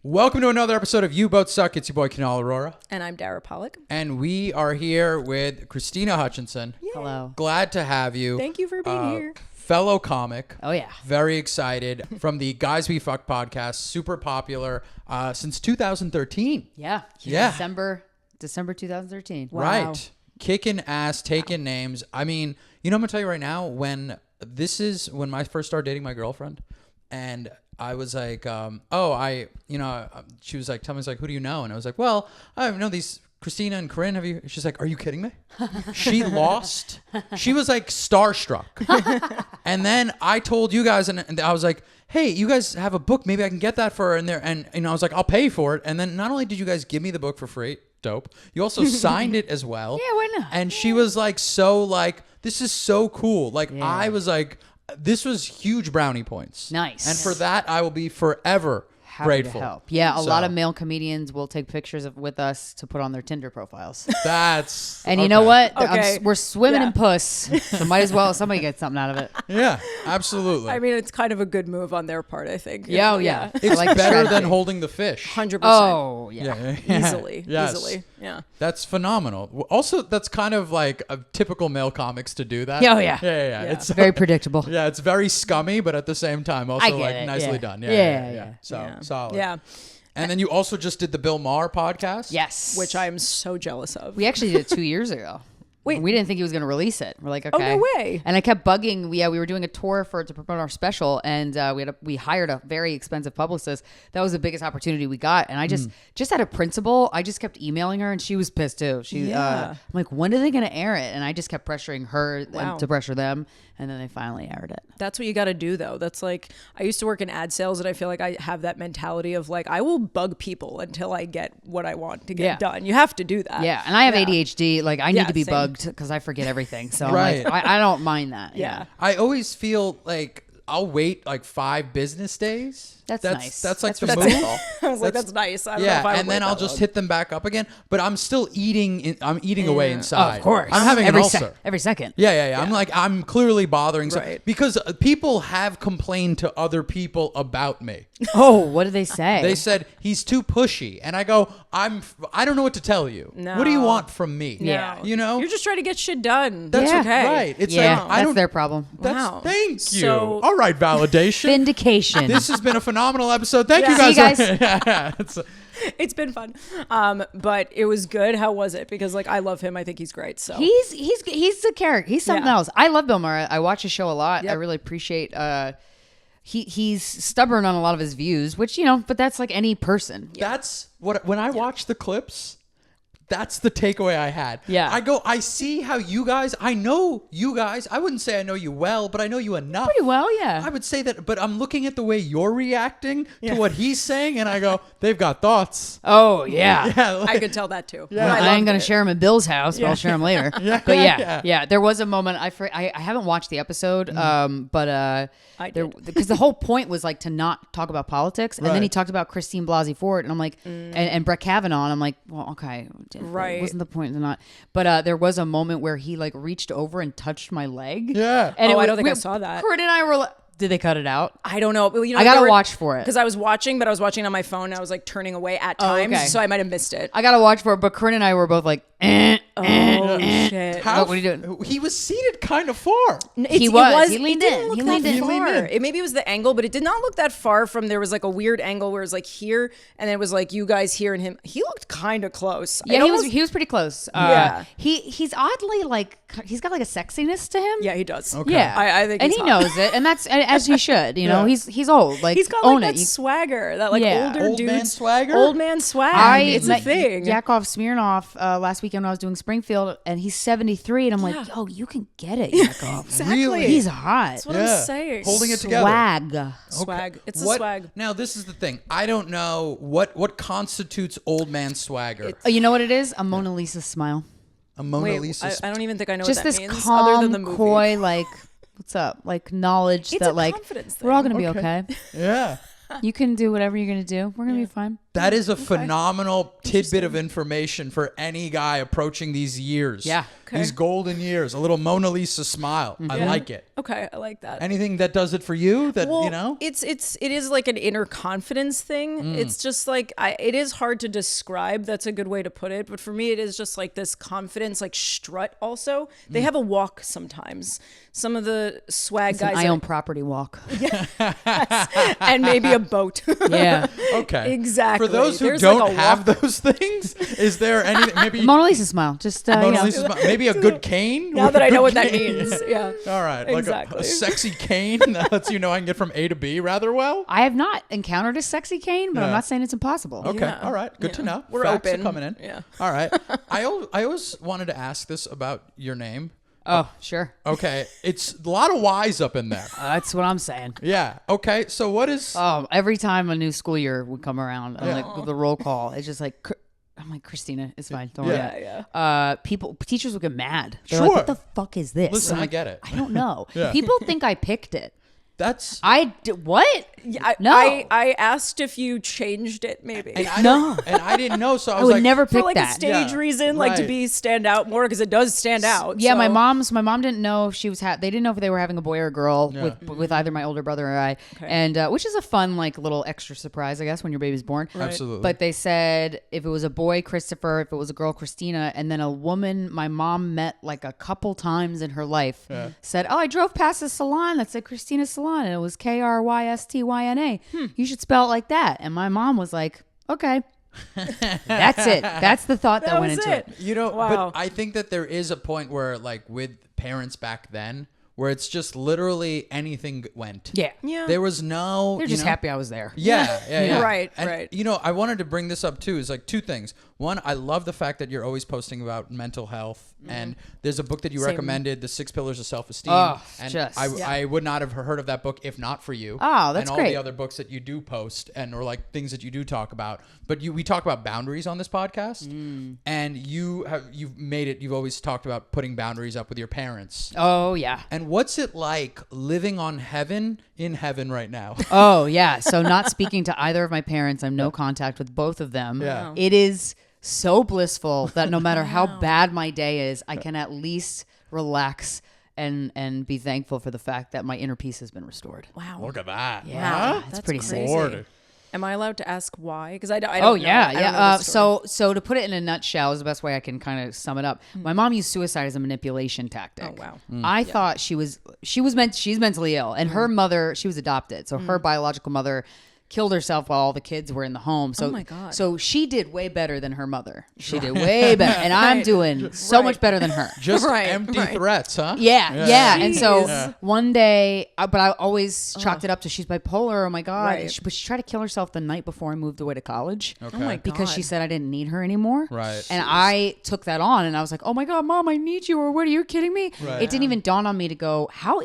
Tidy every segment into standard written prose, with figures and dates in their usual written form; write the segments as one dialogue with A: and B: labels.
A: Welcome to another episode of You Both Suck. It's your boy, Kunal Aurora.
B: And I'm Dara Pollock.
A: And we are here with Krystyna Hutchinson.
B: Yay.
C: Hello.
A: Glad to have you.
B: Thank you for being here.
A: Fellow comic.
C: Oh, yeah.
A: Very excited. From the Guys We Fuck podcast. Super popular since 2013.
C: Yeah.
A: Yeah.
C: December 2013.
B: Wow.
A: Right. Kicking ass, taking names. I mean, you know, I'm going to tell you right now, when I first started dating my girlfriend, and I was like, she was like, tell me, like, who do you know? And I was like, well, I know these Krystyna and Corinne. She's like, are you kidding me? She lost. She was like starstruck. And then I told you guys, and I was like, hey, you guys have a book. Maybe I can get that for her. And I was like, I'll pay for it. And then not only did you guys give me the book for free, dope, you also signed it as well.
C: Yeah, why not?
A: And she was like, this is so cool. Like,
C: Yeah.
A: I was like, this was huge brownie points.
C: Nice.
A: And for that, I will be forever
C: Happy
A: grateful.
C: to help. Yeah, a
A: So,
C: lot of male comedians will take pictures with us to put on their Tinder profiles.
A: That's
C: And you know what?
B: Okay.
C: We're swimming
B: Yeah.
C: in puss, so might as well somebody get something out of it.
A: Yeah, absolutely.
B: I mean, it's kind of a good move on their part, I think.
C: Yeah, oh, yeah.
A: it's
C: I like
A: better than
C: strategy.
A: holding the fish.
B: 100%.
C: Oh, yeah.
B: Easily.
A: Yes.
B: Easily. Yeah.
A: That's phenomenal. Also, that's kind of like a typical male comics to do that.
C: Yeah, oh, yeah.
A: Yeah. It's
C: Very predictable.
A: yeah, it's very scummy, but at the same time, also
C: I get
A: like
C: it,
A: nicely
C: yeah.
A: done.
C: Yeah.
A: So
B: Yeah.
A: solid.
B: Yeah.
A: And then you also just did the Bill Maher podcast.
C: Yes.
B: Which I am so jealous of.
C: We actually did it 2 years ago.
B: Wait.
C: We didn't think he was going to release it. We're like, okay.
B: Oh, no way.
C: And I kept bugging. We were doing a tour to promote our special, and we hired a very expensive publicist. That was the biggest opportunity we got. And I just out of principle, I just kept emailing her, and she was pissed too. I'm like, when are they going to air it? And I just kept pressuring her
B: Wow.
C: to pressure them, and then they finally aired it.
B: That's what you got to do, though. That's like, I used to work in ad sales, and I feel like I have that mentality of like, I will bug people until I get what I want to get done. You have to do that.
C: Yeah, and I have ADHD. Like, I need to be
B: same.
C: bugged because I forget everything. So
A: Right.
C: I'm like, I don't mind that.
B: Yeah.
A: I always feel like I'll wait like 5 business days.
C: That's nice.
A: That's like the
B: That's
A: move.
B: I was like, that's nice. I don't know
A: Yeah,
B: if I would
A: and then
B: wait
A: I'll
B: that
A: just
B: long.
A: hit them back up again. But I'm still eating. I'm eating away inside.
C: Of course.
A: I'm having an ulcer.
C: Every second.
A: Yeah. I'm clearly bothering
B: Right.
A: because people have complained to other people about me.
C: Oh, what did they say?
A: They said he's too pushy, and I go, I don't know what to tell you.
B: No.
A: What do you want from me?
C: Yeah.
B: No.
A: You know,
B: You're just trying to get shit done.
A: That's
C: Yeah.
B: okay.
A: right. It's
C: yeah,
A: like I
C: that's
A: don't.
C: their problem.
A: That's
B: Wow.
A: thank you.
B: So-
A: All right, validation.
C: Vindication.
A: This has been a phenomenal episode. Thank you
B: Yeah.
A: guys.
C: See you
A: Yeah, it's-
B: It's been fun. But it was good. How was it? Because like I love him. I think he's great. So
C: He's the character. He's something
B: Yeah.
C: else. I love Bill Maher. I watch his show a lot.
B: Yep.
C: I really appreciate. He's stubborn on a lot of his views, which but that's like any person.
A: That's what when I watch the clips. That's the takeaway I had.
C: Yeah.
A: I see how you guys, I know you guys. I wouldn't say I know you well, but I know you enough.
C: Pretty well, yeah.
A: I would say that, but I'm looking at the way you're reacting to what he's saying, and I go, they've got thoughts.
C: Oh yeah.
A: Yeah, like-
B: I could tell that too.
A: Yeah.
B: But
C: I ain't
B: loved
C: gonna
B: it.
C: share him at Bill's house, but I'll share him later. But
A: Yeah.
C: yeah. There was a moment I haven't watched the episode, but
B: I did.
C: because the whole point was like to not talk about politics, and then he
A: Right.
C: talked about Christine Blasey Ford, and I'm like, and Brett Kavanaugh, and I'm like, well, okay,
B: Right.
C: wasn't the point to not? But there was a moment where he like reached over and touched my leg.
A: Yeah.
C: And
B: Oh, I
C: was-
B: don't think I saw that.
C: Corinne and I were like, did they cut it out?
B: I don't know. Well,
C: I gotta watch for it.
B: because I was watching, but I was watching on my phone. And I was like turning away at times,
C: okay.
B: so I might have missed it.
C: I gotta watch for it. But Corinne and I were both like,
B: Oh shit!
A: How
C: What are you doing?
A: He was seated kind of far.
C: He was. He
B: It
C: leaned
B: didn't
C: in.
B: look
C: He
B: that
C: leaned in.
A: He leaned
B: far.
A: in.
B: Maybe it was the angle, but it did not look that far from. There was like a weird angle where it was like here, and then it was like you guys here and him. He looked kind of close.
C: Yeah, he was pretty close.
B: Yeah.
C: He's oddly like he's got like a sexiness to him.
B: Yeah, he does.
A: Okay.
C: Yeah,
B: I think
C: and
B: he's
C: he
B: hot.
C: knows it, and that's as he should. You know,
A: Yeah.
C: he's old. Like
B: He's got
C: own
B: like
C: it.
B: that swagger, that like
C: Yeah.
B: older
A: Old
B: dude
A: man swagger?
B: Old man swag. It's a
C: met
B: thing.
C: Yakov Smirnoff last weekend when I was doing Springfield, and he's 73, and I'm like, yo, you can get it, Yakov.
B: Exactly.
A: Really?
C: He's hot.
B: That's what
A: Yeah.
B: I'm saying.
A: Holding it together.
C: Swag.
B: Swag. It's a
A: What-
B: swag.
A: Now, this is the thing. I don't know what constitutes old man swagger.
C: Oh, you know what it is? A Mona Lisa smile.
A: A Mona
B: Wait,
A: Lisa.
B: I don't even think I know
C: Just
B: what that
C: this
B: means other than the
C: calm,
B: movie.
C: coy, like, what's up? Like knowledge
B: It's
C: that
B: a
C: like
B: confidence
C: we're all
B: thing.
C: gonna be okay.
A: Yeah.
C: You can do whatever you're gonna do. We're gonna be fine.
A: That is a phenomenal tidbit of information for any guy approaching these years.
C: Yeah.
B: Okay.
A: These golden years. A little Mona Lisa smile. I like it.
B: Okay, I like that.
A: Anything that does it for you that,
B: Well,
A: you know?
B: it is like an inner confidence thing. It's just like it is hard to describe. That's a good way to put it. But for me, it is just like this confidence, like strut. Also, they have a walk sometimes. Some of the swag guys,
C: I own property walk.
B: and maybe a boat.
C: Yeah.
A: Okay.
B: Exactly.
A: For those who
B: There's
A: don't
B: like a
A: have
B: walk.
A: those things, is there anything, maybe
C: Mona Lisa smile. Just
A: Mona Lisa smile, maybe a good cane?
B: Now that I know what that
A: Cane.
B: means, yeah.
A: All right. Like
B: Exactly.
A: a sexy cane that lets you know I can get from A to B rather well.
C: I have not encountered a sexy cane, but I'm
A: Yeah.
C: not saying it's impossible.
A: Okay.
B: Yeah.
A: All right. Good to
B: Yeah.
A: know.
B: We're
A: Facts are
B: open.
A: coming in.
B: Yeah.
A: All right. I always wanted to ask this about your name.
C: Oh, sure.
A: Okay. It's a lot of Y's up in there.
C: That's what I'm saying.
A: Yeah. Okay. So what is...
C: Oh, every time a new school year would come around, I'm like the roll call, it's just like, I'm like, Krystyna, it's fine. Don't worry.
B: Yeah.
C: Teachers would get mad. They're
A: Sure.
C: like, what the fuck is this?
A: Listen,
C: I'm
A: I
C: like,
A: get it.
C: I don't know.
A: Yeah.
C: People think I picked it.
A: That's...
C: What?
B: Yeah,
C: No.
B: I asked if you changed it, maybe.
A: And I
C: No.
A: And I didn't know, so I
C: I
A: was
C: would
A: like...
C: never
B: for
C: pick
B: like
C: that.
B: a stage
A: Yeah.
B: reason, like to
A: Right.
B: be stand out more because it does stand out.
C: Yeah,
B: so.
C: my mom didn't know if she was they didn't know if they were having a boy or a girl with either my older brother or I, and which is a fun like little extra surprise, I guess, when your baby's born.
A: Absolutely.
C: But they said if it was a boy, Christopher, if it was a girl, Krystyna, and then a woman my mom met like a couple times in her life said, "Oh, I drove past a salon that said Krystyna Salon, and it was Krystyna. You should spell it like that." And my mom was like, "Okay." That's it. That's the thought that went
B: was
C: into
B: it.
C: it.
A: You know,
B: Wow.
A: but I think that there is a point where, like, with parents back then, where it's just literally anything went.
C: Yeah.
B: Yeah.
A: There was no...
C: They're
A: you
C: just
A: know-
C: happy I was there.
A: Yeah.
B: Right,
A: And,
B: right.
A: You know, I wanted to bring this up too. Is like two things. One, I love the fact that you're always posting about mental health, and there's a book that you
B: Same.
A: recommended, The 6 Pillars of Self-Esteem.
C: Oh,
A: and
C: just-
A: I would not have heard of that book if not for you.
C: Oh, that's
A: and all
C: great.
A: the other books that you do post or like things that you do talk about. But we talk about boundaries on this podcast, and you've always talked about putting boundaries up with your parents.
C: Oh yeah.
A: And what's it like living in heaven right now?
C: Oh yeah. So not speaking to either of my parents. I'm no contact with both of them.
A: Yeah.
C: It is so blissful that no matter how bad my day is, I can at least relax and be thankful for the fact that my inner peace has been restored.
B: Wow.
A: Look at that.
C: Yeah, it's
B: That's
C: pretty
B: crazy.
C: sick.
A: Lord.
B: Am I allowed to ask why? Because I don't.
C: Oh
B: know.
C: yeah,
B: I don't
C: yeah.
B: know the story.
C: So to put it in a nutshell is the best way I can kind of sum it up. My mom used suicide as a manipulation tactic.
B: Oh, wow.
C: I thought she's mentally ill, and her mother, she was adopted, so her biological mother killed herself while all the kids were in the home. So,
B: Oh my God.
C: So she did way better than her mother. She did way better, and I'm doing so much better than her.
A: Just
B: Right,
A: empty
B: right.
A: threats, huh?
C: Yeah. And so
B: Jeez.
C: one day, but I always chalked it up to she's bipolar. Oh my God.
B: Right.
C: But she tried to kill herself the night before I moved away to college.
A: Okay.
B: Oh my
C: Because she
B: God.
C: said I didn't need her anymore.
A: Right.
C: And I took that on and I was like, oh my God, Mom, I need you. Or what, are you kidding me?
A: Right.
C: It didn't even dawn on me to go, how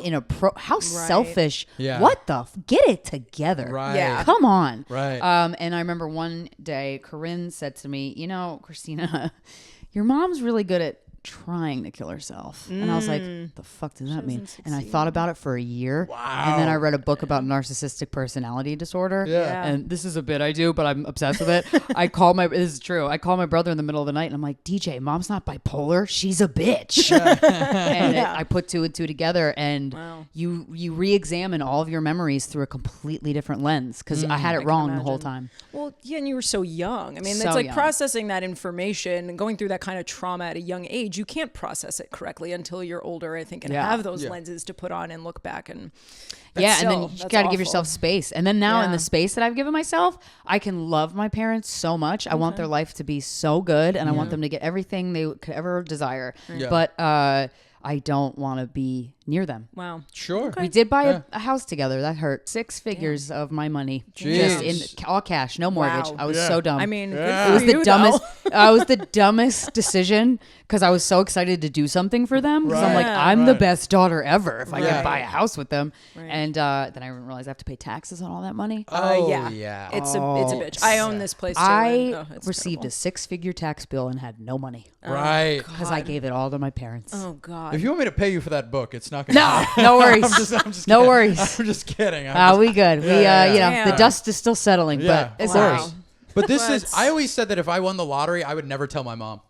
C: selfish.
A: Yeah.
C: What the, get it together.
A: Right.
B: Yeah.
C: Come on.
A: Right.
C: And I remember one day Corinne said to me, you know, Krystyna, your mom's really good at trying to kill herself. And I was like, the fuck does that mean? And I thought about it for a year.
A: Wow.
C: And then I read a book about narcissistic personality disorder.
A: Yeah.
C: And this is a bit I do, but I'm obsessed with it. This is true. I call my brother in the middle of the night and I'm like, DJ, Mom's not bipolar. She's a bitch. And I put two and two together, and
B: Wow.
C: you re-examine all of your memories through a completely different lens, because I had it
B: can
C: wrong the whole
B: imagine.
C: time.
B: Well, yeah, and you were so young. I mean,
C: So
B: it's like
C: young.
B: processing that information and going through that kind of trauma at a young age. You can't process it correctly until you're older, I think, and
C: Yeah.
B: have those
A: Yeah.
B: lenses to put on and look back. And
C: And then
B: still,
C: you
B: that's
C: got to give
B: awful.
C: yourself space. And then now in
B: Yeah.
C: the space that I've given myself, I can love my parents so much. I want their life to be so good, and I want them to get everything they could ever desire.
A: Yeah.
C: But I don't want to be near them.
B: Wow.
A: Sure.
C: We did buy a house together. That hurt. 6 figures of my money, just in
A: Jeez.
C: all cash, no mortgage.
B: Wow.
C: I was
A: Yeah.
C: so dumb.
B: I mean,
A: Yeah.
C: it was
B: good for
C: the
B: you,
C: dumbest.
B: though.
C: It was the dumbest decision because I was so excited to do something for them. Because I'm like,
B: Right.
C: I'm the
A: Right.
C: best daughter ever if I
A: Right.
C: can buy a house with them.
B: Right.
C: And then I realized I have to pay taxes on all that money.
B: Yeah. It's a bitch. I own this place too.
C: I
B: and, it's
C: received
B: terrible.
C: a 6-figure tax bill and had no money
A: Right.
C: because I gave it all to my parents.
B: Oh God.
A: If you want me to pay you for that book, it's not going to
C: No, no worries.
A: I'm just
C: No
A: kidding.
C: worries.
A: I'm just kidding.
C: We good.
A: Yeah.
C: The
B: Damn.
C: dust is still settling,
A: Yeah,
C: but it's
A: of
C: all
A: course.
C: right.
A: But this is, I always said that if I won the lottery, I would never tell my mom.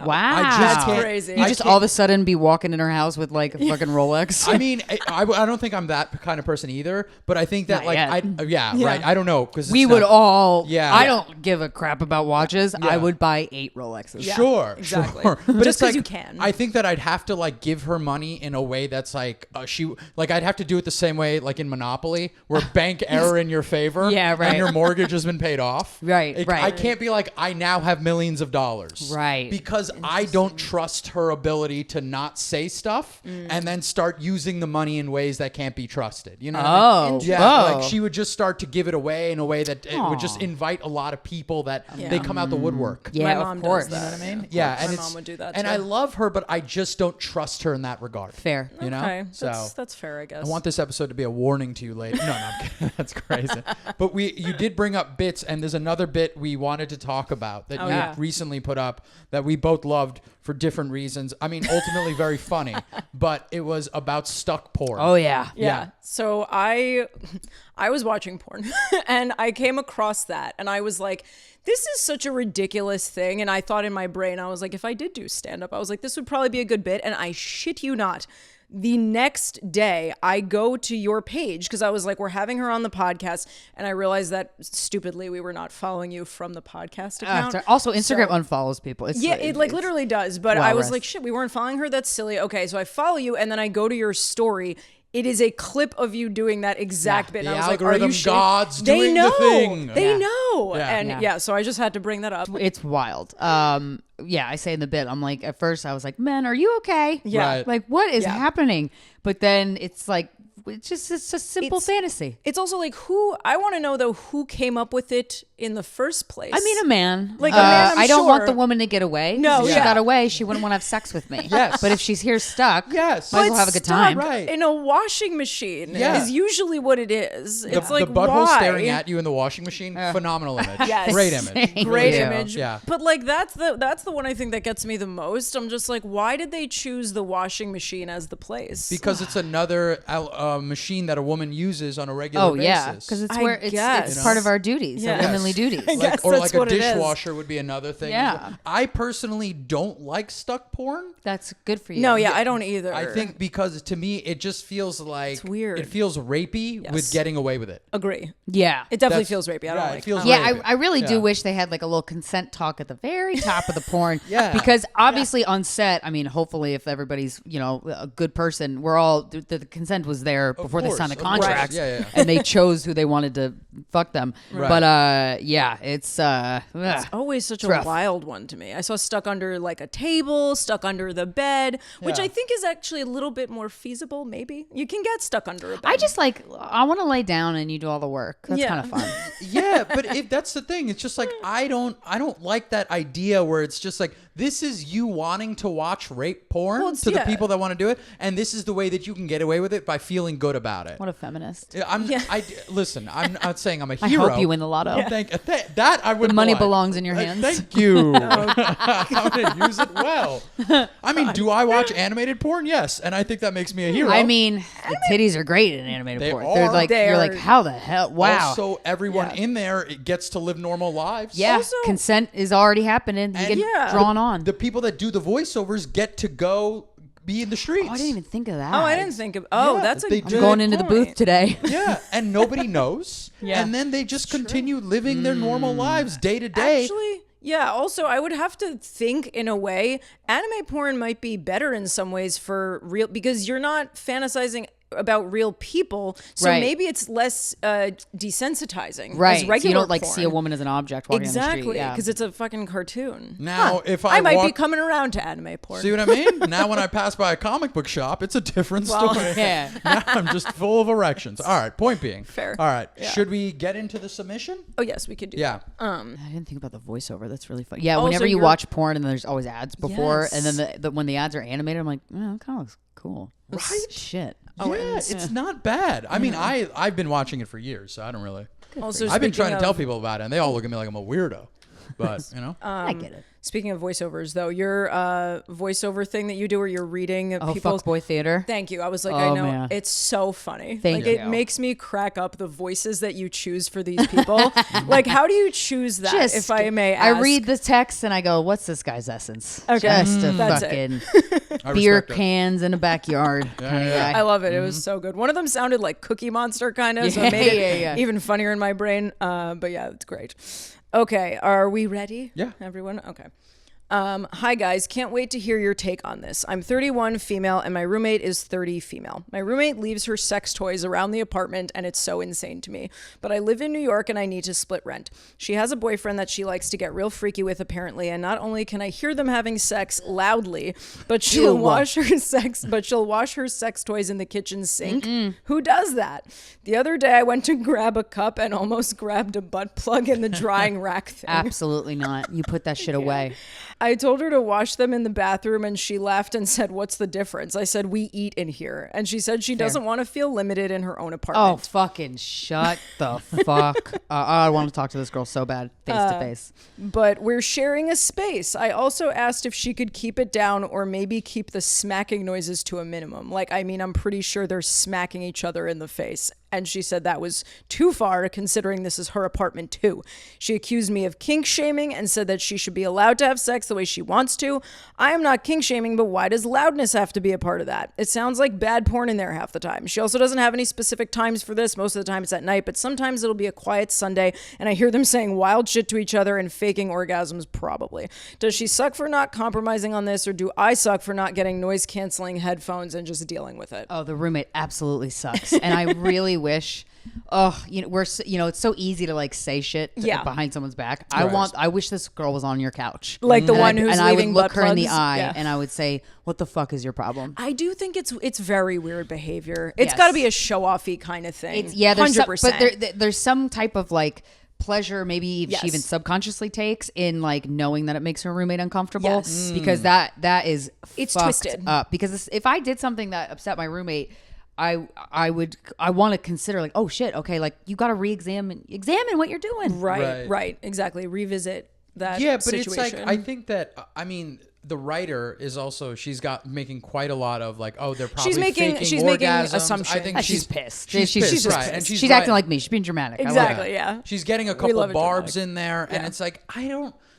C: Wow.
A: I just
B: That's
A: can't.
B: crazy.
C: You
A: I
C: just
A: can't-
C: all of a sudden be walking in her house with like a fucking Rolex.
A: I mean, I don't think I'm that kind of person either, but I think that
C: Not yet.
A: right. I don't know. Because
C: we would all.
A: Yeah.
C: I don't give a crap about watches.
A: Yeah.
C: I would buy 8 Rolexes.
B: Yeah.
A: Sure,
B: exactly.
A: sure. But
B: Just
A: it's
B: 'cause
A: like,
B: you can.
A: I think that I'd have to like give her money in a way that's like I'd have to do it the same way like in Monopoly, where bank error in your favor.
C: Yeah, right.
A: And your mortgage has been paid off.
C: Right, right.
A: I can't be like I now have millions of dollars.
C: Right.
A: Because I don't trust her ability to not say stuff and then start using the money in ways that can't be trusted. You know? What I mean?
C: Oh.
A: Yeah,
C: Oh.
A: like she would just start to give it away in a way that it would just invite a lot of people that they come out the woodwork.
C: Yeah,
B: My
C: of
B: mom
C: course.
B: does that.
A: You know what I mean?
B: Yeah,
A: Yeah, and
B: my
A: it's,
B: mom would do that
A: and
B: too.
A: I love her, but I just don't trust her in that regard.
C: Fair.
A: You know?
B: Okay,
A: So
B: that's fair, I guess.
A: I want this episode to be a warning to you later. No, I'm kidding. That's crazy. But you did bring up bits, and there's another bit we wanted to talk about that you
B: yeah.
A: recently put up that we both loved for different reasons. I mean, ultimately very funny, but it was about stuck porn.
C: Oh yeah.
B: Yeah. So I was watching porn and I came across that and I was like, this is such a ridiculous thing. And I thought in my brain, I was like, if I did do stand up, I was like, this would probably be a good bit. And I shit you not. The next day, I go to your page because I was like, we're having her on the podcast. And I realized that stupidly, we were not following you from the podcast account.
C: Sorry. Also, Instagram unfollows people. It's,
B: Yeah, it like literally does. But I was
C: rest.
B: like, shit, we weren't following her. That's silly. Okay, so I follow you, and then I go to your story. It is a clip of you doing that exact bit.
A: The
B: And I was like, are
A: algorithm
B: you shitting?
A: gods
B: They
A: doing
B: know.
A: the thing.
B: They
C: Yeah.
B: know.
A: Yeah.
B: And
C: Yeah.
B: yeah, so I just had to bring that up.
C: It's wild. Yeah, I say in the bit, I'm like, at first I was like, man, are you okay?
B: Yeah.
A: Right.
C: Like, what is
B: Yeah.
C: happening? But then it's like, it's just simple fantasy.
B: It's also like I want to know though who came up with it in the first place.
C: I mean, a man.
B: Like, a man, I'm
C: I don't want
B: sure.
C: the woman to get away.
B: No,
C: If she
B: yeah.
C: got away, she wouldn't want to have sex with me.
A: Yes.
C: But if she's here stuck,
A: Yes.
C: might as well have a good time.
A: Right.
B: in a washing machine
A: Yeah.
B: is usually what it is. It's like
A: the butthole
B: why?
A: staring at you in the washing machine. Phenomenal image.
B: Yes.
A: Great image.
C: Thank
B: Great
C: you.
B: image.
A: Yeah.
B: But like that's the one I think that gets me the most. I'm just like, why did they choose the washing machine as the place?
A: Because it's another machine that a woman uses on a regular
C: Oh
A: basis.
C: yeah, because it's
B: I
C: where
B: guess.
C: it's part of our duties,
B: Yeah.
C: our womanly duties.
B: I guess
A: or
B: that's
A: like a
B: what it is.
A: dishwasher would be another thing.
C: Yeah.
A: I personally don't like stuck porn.
C: That's good for you.
B: No, yeah, I don't either.
A: I think because to me it just feels like
B: It's weird.
A: It feels rapey
B: Yes.
A: with getting away with it.
B: Agree.
C: Yeah.
B: It definitely
A: That's-
B: feels rapey. I don't
A: yeah,
B: like
A: it feels
C: Yeah,
A: rapey.
C: I really do
A: Yeah.
C: wish they had like a little consent talk at the very top of the porn.
A: Yeah.
C: Because obviously on set, I mean, hopefully if everybody's, a good person, we're all, the consent was there before they
A: course,
C: signed the
A: of course.
C: contracts.
A: Yeah, yeah.
C: And they chose who they wanted to fuck them.
A: Right.
C: But yeah, it's,
B: It's always such a
C: rough.
B: wild one to me. I saw stuck under like a table, stuck under the bed, which
A: Yeah.
B: I think is actually a little bit more feasible. Maybe you can get stuck under a bed.
C: I just like, I want to lay down and you do all the work. That's
B: Yeah.
C: kind of fun.
A: Yeah, but if that's the thing, it's just like I don't like that idea where it's just like this is you wanting to watch rape porn
B: Well, it's-
A: to the
B: yeah.
A: people that want to do it, and this is the way that you can get away with it by feeling good about it.
C: What a feminist.
A: Listen, I'm not saying I'm a
C: I
A: hero.
C: hope you win the lotto.
A: That I would.
C: The money belongs in your hands.
A: Thank you. I'm gonna use it well. I mean, do I watch animated porn? Yes, and I think that makes me a hero.
C: I mean, the titties are great in animated
A: They
C: porn.
A: are.
C: They're like,
B: They
C: you're
B: are-
C: like, how the hell? Wow.
A: Also, everyone
B: Yeah.
A: in there gets to live normal lives.
C: Yeah,
B: Also-
C: consent is already happening. You
A: And-
C: get
B: Yeah.
C: drawn on.
A: The people that do the voiceovers get to go be in the streets.
C: Oh, I didn't even think of that.
B: Oh, I didn't think of. Oh,
A: Yeah,
B: that's a.
A: they
B: good
A: do.
C: I'm going into the
B: point.
C: booth today.
A: Yeah, and nobody knows.
C: Yeah.
A: And then they just continue living their normal lives day to day.
B: Actually, yeah. Also, I would have to think in a way, anime porn might be better in some ways for real because you're not fantasizing about real people, so
C: Right.
B: maybe it's less desensitizing.
C: Right.
B: As
C: So
B: regular
C: you don't like
B: porn.
C: see a woman as an object walking down the
B: Exactly,
C: street. Yeah.
B: because it's a fucking cartoon.
A: Now, if
B: I
A: I
B: might
A: walk,
B: be coming around to anime porn.
A: see what I mean? Now, when I pass by a comic book shop, it's a different story.
C: Yeah.
A: Now I'm just full of erections. All right. Point being.
B: Fair.
A: All right.
B: Yeah.
A: Should we get into the submission?
B: Oh yes, we could do.
A: Yeah.
C: I didn't think about the voiceover. That's really fun. Yeah,
B: Also,
C: whenever you
B: you're-
C: watch porn and there's always ads before, and
B: Yes.
C: then when the ads are animated, I'm like, oh, that kind of looks cool.
A: Right?
C: Shit.
A: Yeah, it's not bad. I mean, I've been watching it for years, so I don't really.
B: Also,
A: I've been
B: speaking
A: trying to tell
B: of-
A: people about it, and they all look at me like I'm a weirdo. but you know.
C: I get it.
B: Speaking of voiceovers, though, your voiceover thing that you do where you're reading people's
C: fuckboy theater.
B: Thank you. I was like,
C: Oh,
B: I know
C: man.
B: it's so funny.
C: Thank
B: It
C: you.
B: makes me crack up the voices that you choose for these people. Like, how do you choose that? If I may ask,
C: I read the text and I go, "What's this guy's essence?"
B: Okay.
C: Just a
B: That's
C: fucking
A: I
C: beer
A: respect it.
C: cans in a backyard. kind of guy.
B: I love it. It was so good. One of them sounded like Cookie Monster, kind of. So
C: Yeah,
B: it made it
C: yeah.
B: even funnier in my brain. But yeah, it's great. Okay, are we ready?
A: Yeah.
B: Everyone? Okay. Hi guys, can't wait to hear your take on this. I'm 31 female and my roommate is 30 female. My roommate leaves her sex toys around the apartment and it's so insane to me. But I live in New York and I need to split rent. She has a boyfriend that she likes to get real freaky with apparently, and not only can I hear them having sex loudly, but she'll wash her sex toys in the kitchen sink. Who does that? The other day I went to grab a cup and almost grabbed a butt plug in the drying rack thing.
C: Absolutely not. You put that shit away.
B: I told her to wash them in the bathroom and she laughed and said, "What's the difference?" I said, "We eat in here." And she said she doesn't want to feel limited in her own
C: Oh,
B: apartment.
C: fucking shut the fuck. I want to talk to this girl so bad, face to face.
B: But we're sharing a space. I also asked if she could keep it down or maybe keep the smacking noises to a minimum. Like, I mean, I'm pretty sure they're smacking each other in the face. And she said that was too far considering this is her apartment too. She accused me of kink-shaming and said that she should be allowed to have sex the way she wants to. I am not kink-shaming, but why does loudness have to be a part of that? It sounds like bad porn in there half the time. She also doesn't have any specific times for this. Most of the time it's at night, but sometimes it'll be a quiet Sunday and I hear them saying wild shit to each other and faking orgasms probably. Does she suck for not compromising on this, or do I suck for not getting noise-canceling headphones and just dealing with it?
C: Oh, the roommate absolutely sucks. And I really wish, it's so easy to like say shit behind someone's back. I wish this girl was on your couch.
B: Like the one who's
C: and I would
B: leaving
C: look
B: butt
C: her in the
B: plugs?
C: eye
B: Yeah.
C: and I would say, "What the fuck is your problem?"
B: I do think it's very weird behavior. It's
C: Yes.
B: got to be a show-offy kind of thing.
C: There's
B: 100%.
C: but there's some type of like pleasure maybe she even subconsciously takes in like knowing that it makes her roommate uncomfortable.
B: Yes.
C: Because that is
B: It's
C: fucked
B: twisted
C: up. Because if I did something that upset my roommate, I want to consider like, oh shit, okay, like you got to examine what you're doing.
B: Right, exactly. Revisit that.
A: Yeah, but
B: situation.
A: it's like I think that the writer is also she's making quite a lot of like, oh, they're probably
B: She's making
A: orgasms.
B: assumptions.
A: I think
C: She's pissed.
A: She's
C: just
A: right,
C: pissed.
A: and
C: she's acting like me. She's being dramatic. I love it.
B: Exactly. Yeah.
A: She's getting a
B: We
A: couple
B: love it
A: barbs
B: dramatic.
A: in there, and
B: Yeah.
A: it's like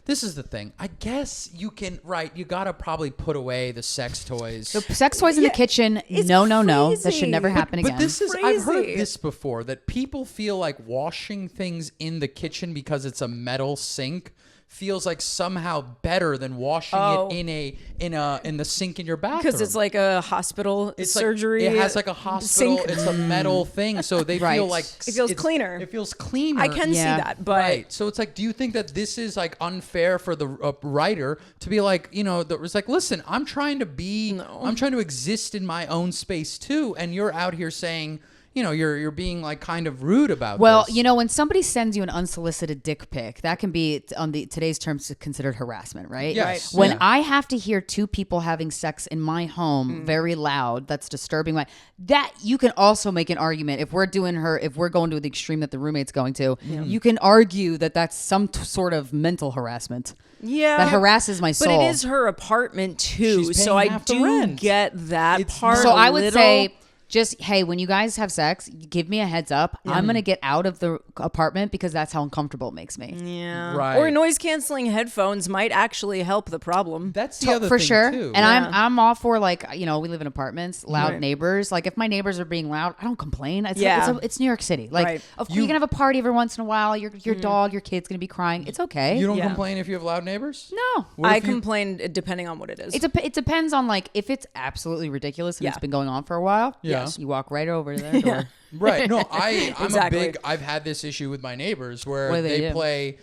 A: This is the thing. I guess you can. Right, you gotta probably put away the sex toys.
C: The sex toys in the kitchen.
B: it's
C: No. That
B: crazy.
C: should never happen again.
A: But this is I've heard
B: Crazy.
A: this before, that people feel like washing things in the kitchen because it's a metal sink feels like somehow better than washing it in the sink in your bathroom.
B: Because it's like a hospital surgery.
A: It has like a hospital.
B: sink.
A: It's a metal thing, so they
C: Right.
A: feel like
B: It feels
A: it's-
B: cleaner.
A: It feels cleaner.
B: I can see that, but
A: Right. So it's like, do you think that this is like unfair for the writer to be like, it's like, listen, I'm trying to exist in my own space too, and you're out here saying, you're being like kind of rude about
C: Well,
A: this.
C: when somebody sends you an unsolicited dick pic, that can be on today's terms considered harassment, right?
A: Yes.
C: When
A: Yeah.
C: I have to hear two people having sex in my home very loud, that's disturbing. That you can also make an argument if we're going to the extreme that the roommate's going to. You can argue that that's some sort of mental harassment.
B: Yeah.
C: That harasses my soul.
B: But it is her apartment too,
A: She's
B: so
A: paying
B: I
A: half the
B: do
A: rent.
B: get that
A: It's
B: part.
C: So
B: a
C: I would
B: little.
C: say, just, hey, when you guys have sex, give me a heads up. I'm going to get out of the apartment because that's how uncomfortable it makes me.
B: Yeah.
A: Right.
B: Or noise canceling headphones might actually help the problem.
A: That's the other
C: For
A: thing
C: sure.
A: too.
C: And I'm all for we live in apartments, loud neighbors. Like if my neighbors are being loud, I don't complain. It's New York City. Like
B: Right.
C: of course you can have a party every once in a while. Your dog, your kid's going to be crying. It's okay.
A: You don't
B: Yeah.
A: complain if you have loud neighbors?
C: No.
A: What
B: I
A: if you-
B: complain depending on what it is.
C: It depends on if it's absolutely ridiculous and
B: Yeah.
C: it's been going on for a while.
A: Yeah.
C: Yes. You walk right over to their door.
A: Right. No, I'm
B: Exactly.
A: I've had this issue with my neighbors where
C: What do they
A: they
C: do?
A: play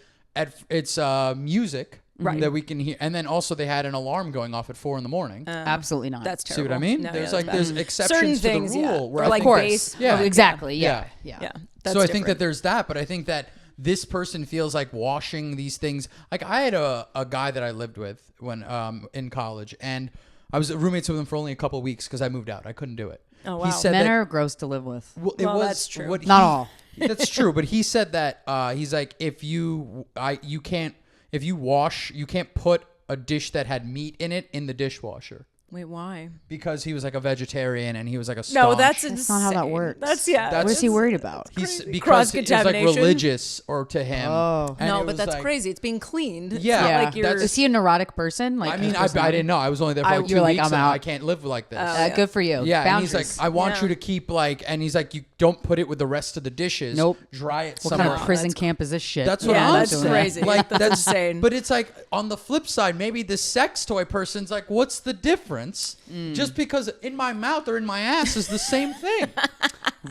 A: it's music
B: Right.
A: that we can hear, and then also they had an alarm going off at 4 a.m.
C: Absolutely not.
B: That's
A: See
B: terrible.
A: what I mean?
B: No,
A: there's
B: yeah,
A: like
B: that's
A: there's
B: bad.
A: exceptions
B: Certain
A: to
B: things,
A: the rule.
B: yeah.
A: Where
B: Or
A: I
B: like
A: think-
C: course.
B: bass.
A: Yeah.
C: Exactly.
A: Yeah.
B: Yeah.
A: So I think that there's that, but I think that this person feels like washing these things. Like I had a guy that I lived with when in college, and I was roommates with him for only a couple of weeks because I moved out. I couldn't do it.
B: Oh, wow.
A: He said
C: Men
A: that,
C: are gross to live with.
A: well, it
B: Well,
A: was
B: that's true.
A: what
C: Not
A: he-
C: all.
A: That's true, but he said that he's like, if you can't. if you wash, you can't put a dish that had meat in it in the dishwasher.
B: Wait, why?
A: Because he was like a vegetarian and he was like a
B: No,
A: staunch.
B: that's
C: not how that
B: insane.
C: works.
B: That's
C: What is he worried about?
A: He's
B: crazy.
A: because it's like
B: Cross-contamination?
A: religious or to him.
C: Oh.
A: And
B: No,
A: it
B: but
A: was
B: that's
A: like-
B: crazy. It's being cleaned. It's
A: Yeah,
B: not
A: Yeah.
B: like you're.
A: That's-
C: Is he a neurotic person? Like,
A: I mean, I didn't know. I was only there for like 2
C: You're like,
A: weeks.
C: I'm
A: and
C: out.
A: I can't live like this.
B: Yeah.
C: Good for you.
A: Yeah, and he's like,
C: Boundaries.
A: I want
B: Yeah.
A: you to keep like, and he's like, you don't put it with the rest of the dishes.
C: Nope.
A: Dry it
C: What
A: somewhere.
C: kind of prison
B: That's-
C: camp is this shit?
A: That's what
B: Yeah,
A: I'm
B: that's
A: saying.
B: crazy.
A: Like
B: That's insane.
A: But it's like on the flip side, maybe the sex toy person's like, what's the difference? Just because in my mouth or in my ass is the same thing.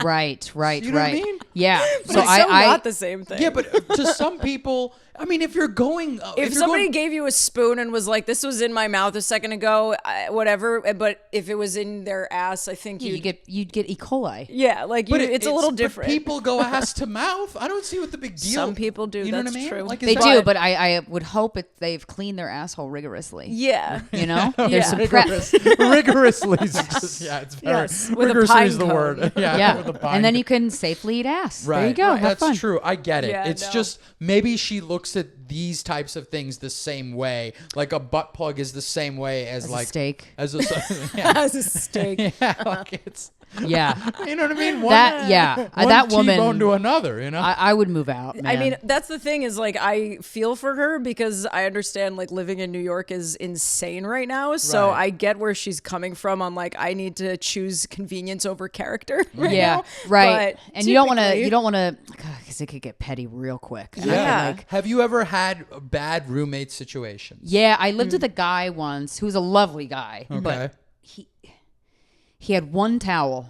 C: Right.
A: You know what I mean?
C: Yeah.
B: But it's so not the same thing.
A: Yeah, but to some people, I mean, if you're going,
B: if
A: you're
B: somebody
A: going,
B: gave you a spoon and was like, "This was in my mouth a second ago," whatever. But if it was in their ass, I think
C: you'd get E. coli.
B: yeah, like you, it's a little different.
A: But people go ass to mouth. I don't see what the big deal.
B: Some people do,
A: You know
B: that's
A: what I mean?
B: true.
A: Like, is
C: They
A: that-
C: do, but I would hope they've cleaned their asshole rigorously.
B: yeah,
C: You know,
B: Yeah.
C: there's some prep.
A: rigorously. Yeah, it's very
B: Yes, with a
A: rigorously
B: pine
A: is the
B: cone.
A: word. Yeah,
C: Yeah,
A: with a pine
C: and then
A: cone.
C: you can safely eat ass.
A: Right.
C: There you go.
A: Right.
C: Have
A: That's
C: fun.
A: true. I get it.
B: Yeah,
A: It's
B: no.
A: just maybe she looks at these types of things the same way. Like a butt plug is the same way as
C: As
A: like
C: a steak.
A: As a yeah,
B: as a steak.
A: yeah, like it's
C: Yeah,
A: you know what I mean. One,
C: that
A: one
C: woman.
A: T-bone to another. You know.
C: I would move out.
B: I
C: man.
B: mean, that's the thing is like I feel for her because I understand like living in New York is insane right now. So
A: Right.
B: I get where she's coming from on like I need to choose convenience over character. Right
C: yeah,
B: now.
C: right.
B: But
C: And you don't want
B: typically-
C: to, because it could get petty real quick. And
A: yeah.
C: I feel like,
A: Have you ever had bad roommate situations?
C: yeah, I lived with a guy once who was a lovely guy,
A: Okay.
C: but he had one towel.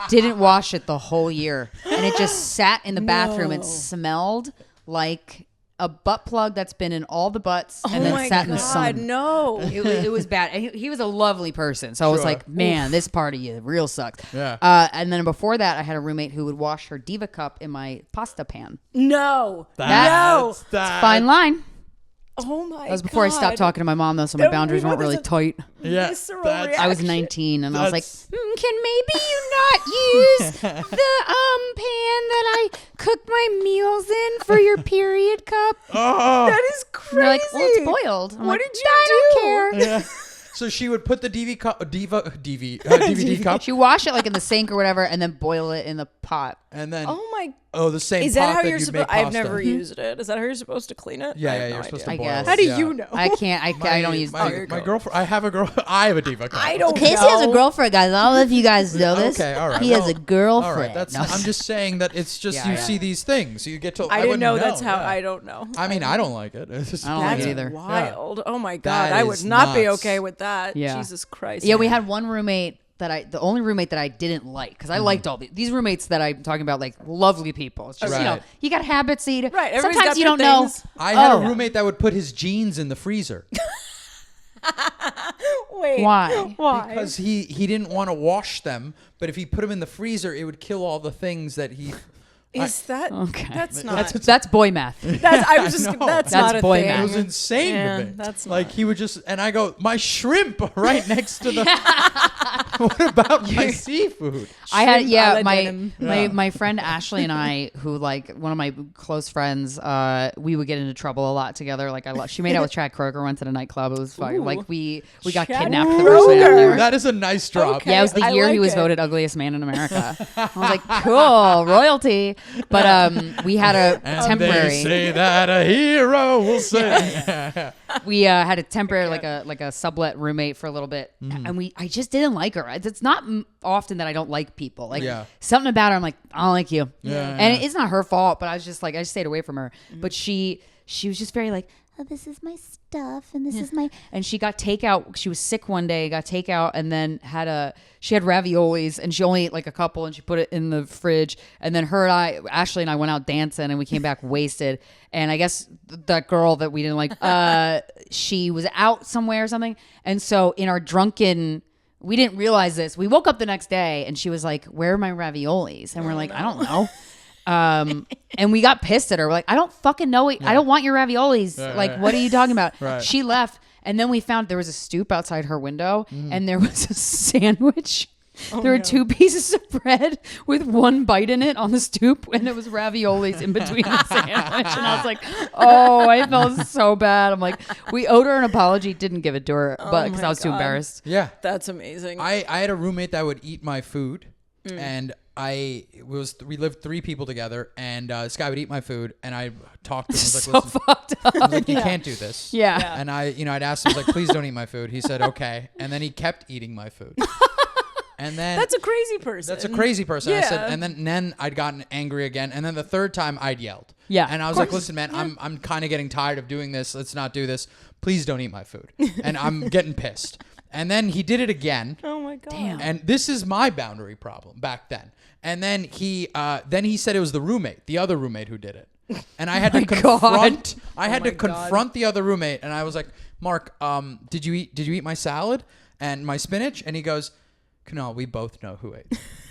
C: Didn't wash it the whole year, and it just sat in the bathroom and smelled like a butt plug that's been in all the butts and
B: Oh
C: then
B: my
C: sat in the
B: God,
C: sun.
B: no.
C: It was bad. And he was a lovely person, so I was
A: Sure.
C: like, man, this part of you real sucks.
A: Yeah.
C: And then before that, I had a roommate who would wash her Diva cup in my pasta pan.
B: No.
C: That's Fine line.
B: Oh my god.
C: That was before I stopped talking to my mom, though, so my
B: That-
C: boundaries weren't really
B: that's a-
C: tight.
A: Yeah,
B: Visceral
A: that's-
C: I was
B: reaction.
C: 19, and I was like,
A: That's-
C: can maybe you not use the pan that I cook my meals in for your period cup?
A: Oh.
B: That is
C: And
B: crazy.
C: they're like, well, it's boiled. I'm
B: What
C: like,
B: did you
C: I
B: do?
C: don't care.
A: Yeah. So she would put the DVD cup,
C: She wash it like in the sink or whatever, and then boil it in the pot.
A: and then
B: Oh my.
A: the same.
B: Is
A: pot
B: that how
A: that
B: you're
A: you'd
B: supposed?
A: make
B: I've
A: pasta.
B: never used it. Is that how you're supposed to clean it?
A: Yeah,
B: I
A: yeah,
B: have
A: you're
B: no
A: supposed
B: idea.
A: to
C: I
A: boil.
C: guess.
B: How do
A: Yeah.
B: you know?
C: I can't. I don't use.
A: my
C: Diva.
A: girlfriend. I have a girl. I have a diva cup.
B: I don't
C: Casey
B: know.
C: has a girlfriend, guys. I don't know if you guys know this.
A: Okay, all right.
C: He has a
A: Well,
C: girlfriend.
A: All right, that's.
C: No.
A: I'm just saying that it's just
C: Yeah,
A: you
C: yeah.
A: see these things. You get to.
B: I didn't
A: wouldn't
B: know that's how.
A: yeah.
B: I don't know.
A: I mean, I don't like it. It's just,
C: I don't like
B: That's
C: it either.
B: wild. Oh my
A: That
B: god, I would
A: is
B: not be
A: nuts.
B: okay with that.
C: Yeah.
B: Jesus Christ.
C: Yeah, we had one roommate the only roommate that I didn't like, because I liked all these roommates that I'm talking about, like lovely people. It's just,
A: Right.
C: you got habits that you
B: Right, everybody's
C: sometimes
B: got
C: you
B: their
C: don't know.
B: things.
A: I had
C: Oh.
A: a roommate that would put his jeans in the freezer
B: Wait.
C: Why?
B: Why?
A: because he didn't want to wash them, but if he put them in the freezer, it would kill all the things that he.
B: Is that
C: Okay.
B: That's not.
C: That's boy math.
B: That's. I was just.
A: know.
B: That's
C: That's
B: not a
C: boy
B: thing.
C: math.
A: It was insane
B: Yeah,
A: to me.
B: that's
A: like
B: not-
A: he would just, and I go, my shrimp right next to the. What about my seafood?
C: I had
B: Shrimp a la
C: my
B: denim.
C: my friend Ashley and I, who like one of my close friends, we would get into trouble a lot together. Like she made out with Chad Kroger once at a nightclub. It was fucking
B: Ooh.
C: like we got
B: Chad
C: kidnapped the first night out
B: Kroger.
C: there.
A: That is a nice drop.
B: Okay.
C: Yeah, it was the
B: I
C: year he
B: like
C: was
B: it.
C: voted ugliest man in America. I was like, cool, royalty. But we had a
A: And
C: temporary.
A: they say that a hero will say.
C: We had a temporary like a sublet roommate for a little bit, and I just didn't like her. It's not often that I don't like people. Like
A: Yeah.
C: something about her, I'm like, I don't like you.
A: Yeah.
C: And it's not her fault, but I was just like, I just stayed away from her. But she was just very like, oh, this is my stuff, and this is my. And she got takeout. She was sick one day, got takeout, and then she had raviolis, and she only ate like a couple, and she put it in the fridge. And then Ashley and I went out dancing, and we came back wasted. And I guess that girl that we didn't like, she was out somewhere or something. And so in our drunken, we didn't realize this. We woke up the next day, and she was like, "Where are my raviolis?" And we're like, "I don't know." And we got pissed at her. We're like, I don't fucking know it. I don't want your raviolis. Like, what are you talking about?
A: Right.
C: She left. And then we found there was a stoop outside her window, and there was a sandwich There were 2 pieces of bread with 1 bite in it on the stoop, and it was raviolis in between the sandwich. And I was like, oh, I felt so bad. I'm like, we owed her an apology, didn't give it to her, but because I was too embarrassed.
A: Yeah.
B: That's amazing.
A: I had a roommate that would eat my food, and we lived 3 people together, and this guy would eat my food, and I talked to him. I was like,
C: So
A: listen,
C: fucked up.
A: I was like, you can't do this.
C: Yeah.
A: And I'd asked him, I was like, please don't eat my food. He said, okay. And then he kept eating my food. And then
B: That's a crazy person.
A: that's a crazy person. I
B: Yeah.
A: said, and then I'd gotten angry again. And then the 3rd time I'd yelled.
C: Yeah,
A: And I was like, listen, man, I'm kind of getting tired of doing this. Let's not do this. Please don't eat my food. And I'm getting pissed. And then he did it again.
B: Oh my God.
C: Damn.
A: And this is my boundary problem back then. And then he said it was the other roommate who did it. And I had to confront confront the other roommate, and I was like, Mark, did you eat my salad and my spinach? And he goes, Kunal, we both know who ate.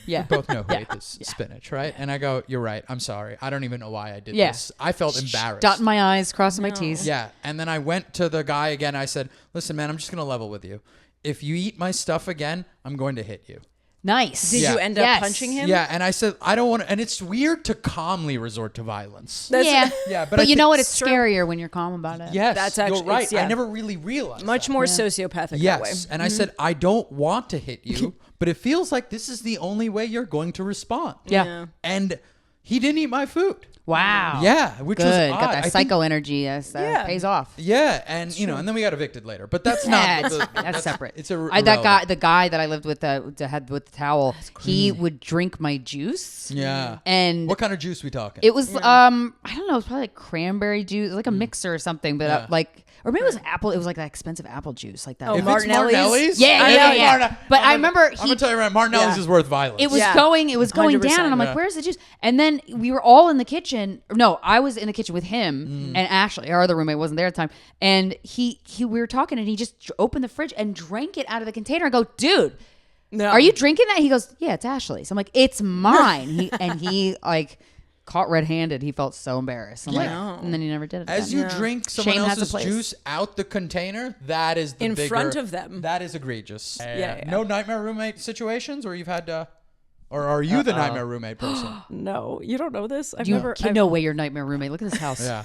C: Yeah.
A: We both know who ate this spinach, right? And I go, you're right. I'm sorry. I don't even know why I did this. I felt embarrassed.
C: Dotting my I's, crossing my T's.
A: Yeah. And then I went to the guy again. I said, listen, man, I'm just going to level with you. If you eat my stuff again, I'm going to hit you.
C: Nice.
B: Did you end up punching him?
A: Yeah, and I said I don't want to, and it's weird to calmly resort to violence.
C: Yeah,
A: but
C: you know what? It's
B: It's true.
C: scarier when you're calm about it.
A: Yes,
B: That's actually-
A: you're right.
B: it's- yeah.
A: I never really realized
B: Much
A: that.
B: more sociopathic that way.
A: Yes, and I said I don't want to hit you, but it feels like this is the only way you're going to respond.
C: Yeah.
A: And he didn't eat my food.
C: Wow.
A: Yeah, which
C: Good.
A: was
C: Got
A: odd.
C: that
A: I think-
C: psycho energy. That
B: Yeah.
C: pays off.
A: Yeah, and and then we got evicted later, but that's
C: Yeah,
A: not.
C: that's separate.
A: It's
C: the guy that I lived with had with the towel. He would drink my juice.
A: Yeah.
C: And
A: What kind of juice we talking?
C: it was I don't know, it was probably like cranberry juice, like a mixer or something, but
A: Yeah.
C: or maybe it was apple. It was like that expensive apple juice, like that.
B: Oh,
A: If it's
B: Martinelli's?
A: Martinelli's,
C: Yeah,
A: I
C: yeah,
A: know
C: yeah.
A: Martin-
C: But
A: I'm
C: I
A: gonna-
C: remember
A: I'm gonna tell you right. Martinelli's is worth violence.
C: It was
B: Yeah.
C: going down,
B: 100%.
C: and I'm like,
A: Yeah.
C: "Where's the juice?" And then we were all in the kitchen. No, I was in the kitchen with him and Ashley, our other roommate, wasn't there at the time. And we were talking, and he just opened the fridge and drank it out of the container. I go, "Dude,
B: No.
C: are you drinking that?" He goes, "Yeah, it's Ashley's." I'm like, "It's mine." He like caught red-handed. He felt so embarrassed. I'm like, and then he never did it.
A: As
C: again.
A: you drink someone
C: Shame has a
A: else's
C: place.
A: juice out the container, that is the
B: In
A: bigger,
B: front of them.
A: That is egregious.
B: yeah.
A: No nightmare roommate situations where you've had to, or are you the nightmare roommate person?
B: No, you don't know this. I've
C: You
B: never.
C: can no way your nightmare roommate. Look at this house.
A: Yeah.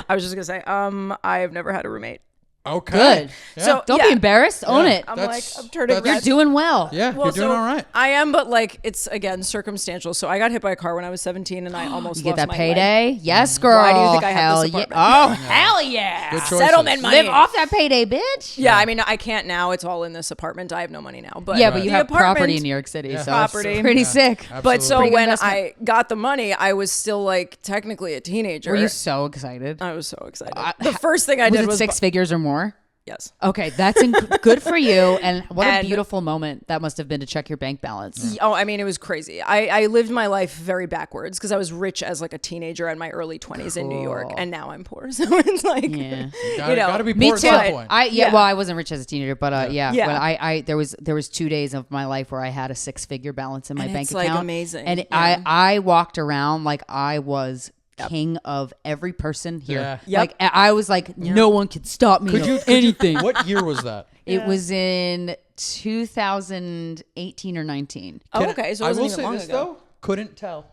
B: I was just gonna say, I've never had a roommate.
A: Okay.
C: Good.
A: Yeah.
B: So
C: Don't be embarrassed. Own it.
B: I'm
A: That's-
B: like, I'm turning
A: that's-
C: You're
B: red.
C: doing well.
A: yeah,
B: Well,
A: you're doing
B: so
A: all right.
B: I am, but like it's again circumstantial. So I got hit by a car when I was 17, and I almost
C: You get
B: lost
C: that
B: my
C: payday?
B: leg.
C: Yes, girl.
B: Why do you think I have
C: hell
B: this
C: yeah.
B: apartment?
C: Oh, hell yeah.
A: Good choices.
B: Settlement money.
C: Live off that payday, bitch.
B: Yeah, I mean, I can't now. It's all in this apartment. I have no money now. But
C: Yeah, but you
B: the
C: have property
B: apartment-
C: in New York City, so
B: Property.
C: it's pretty sick.
B: But so
C: Pretty good
B: when
C: investment.
B: I got the money, I was still like technically a teenager.
C: Were you so excited?
B: I was so excited. The first thing I
C: Was
B: did
C: it
B: was
C: 6 figures or more?
B: yes.
C: Okay, that's good for you. And what a
B: And-
C: beautiful moment that must have been to check your bank balance.
B: Oh, I mean, it was crazy. I lived my life very backwards because I was rich as like a teenager in my early 20s in New York,
C: Cool.
B: and now I'm poor. So it's like,
C: Yeah.
A: Gotta be
C: Me
A: poor
C: too.
A: at some point.
B: Yeah.
C: Well, I wasn't rich as a teenager, but yeah.
B: Yeah.
C: When I there was 2 days of my life where I had a 6-figure balance in my
B: And
C: bank
B: it's, like,
C: account.
B: amazing.
C: And
B: Yeah.
C: I walked around like I was king of every person here.
A: Yeah.
B: Yep.
C: Like I was like, no one could stop me.
A: Could you
C: anything?
A: What year was that?
C: It was in 2018 or 19.
B: oh, okay. So it
A: I
B: wasn't
A: will
B: even
A: say
B: long
A: this
B: ago.
A: though. Couldn't tell.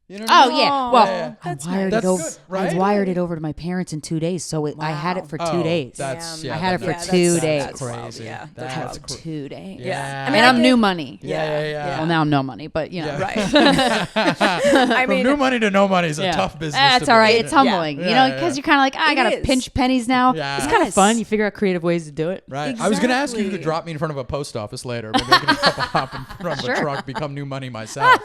A: You know what I
C: Oh
A: mean?
C: yeah. Well,
A: yeah.
B: That's
C: I wired
A: nice.
C: it over.
A: That's good, right?
C: I wired it over to my parents in 2 days, so I had it for 2
A: Oh,
C: days.
A: That's
B: Damn.
A: yeah.
C: I had it
A: that-
C: for 2 days.
B: That's wild.
A: Crazy.
B: Yeah,
A: That's
B: that's
C: For
A: crazy.
C: 2 days.
A: Yeah.
C: I mean, I'm new money.
A: Yeah.
C: Well, now I'm no money, but you know.
A: Yeah.
B: Right. I
A: From
B: mean,
A: new money to no money is a
C: Yeah.
A: tough business.
C: That's
A: to
C: all
A: be
C: right.
A: in.
C: It's humbling, you know,
A: Yeah,
C: because
A: yeah.
C: you're kind of like, I
B: It
C: gotta
B: is.
C: pinch pennies now.
A: Yeah.
C: It's kind of
B: Yes.
C: fun. You figure out creative ways to do it.
A: Right. I was going to ask you if you could
B: Exactly.
A: drop me in front of a post office later. Maybe I can just hop in front of a truck, become new money myself.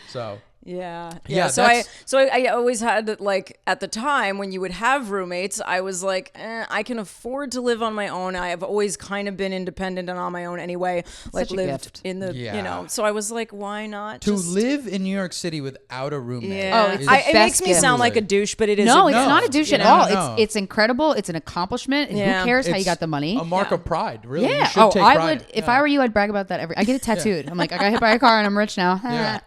A: So.
B: Yeah.
A: Yeah,
B: So
A: that's-
B: I always had like at the time when you would have roommates, I was like, I can afford to live on my own. I have always kind of been independent and on my own anyway. Like
C: Such a
B: lived
C: gift.
B: in the
A: Yeah.
B: So I was like, why not
A: To
B: just
A: live in New York City without a roommate.
B: Yeah.
C: Oh, it's
A: is
C: the
B: it makes
C: best
B: me
C: gift.
B: sound like a douche, but it is.
C: No, it's
A: No.
C: not a douche at
A: No,
C: all.
A: no.
C: It's incredible. It's an accomplishment.
B: Yeah.
C: Who cares how you
A: It's
C: got the money?
A: a mark of pride, really. You
C: Yeah.
A: should
C: Oh,
A: take
C: I
A: pride.
C: would. If I were you, I'd brag about that I get it tattooed. I'm like, I got hit by a car and I'm rich now.
A: Yeah.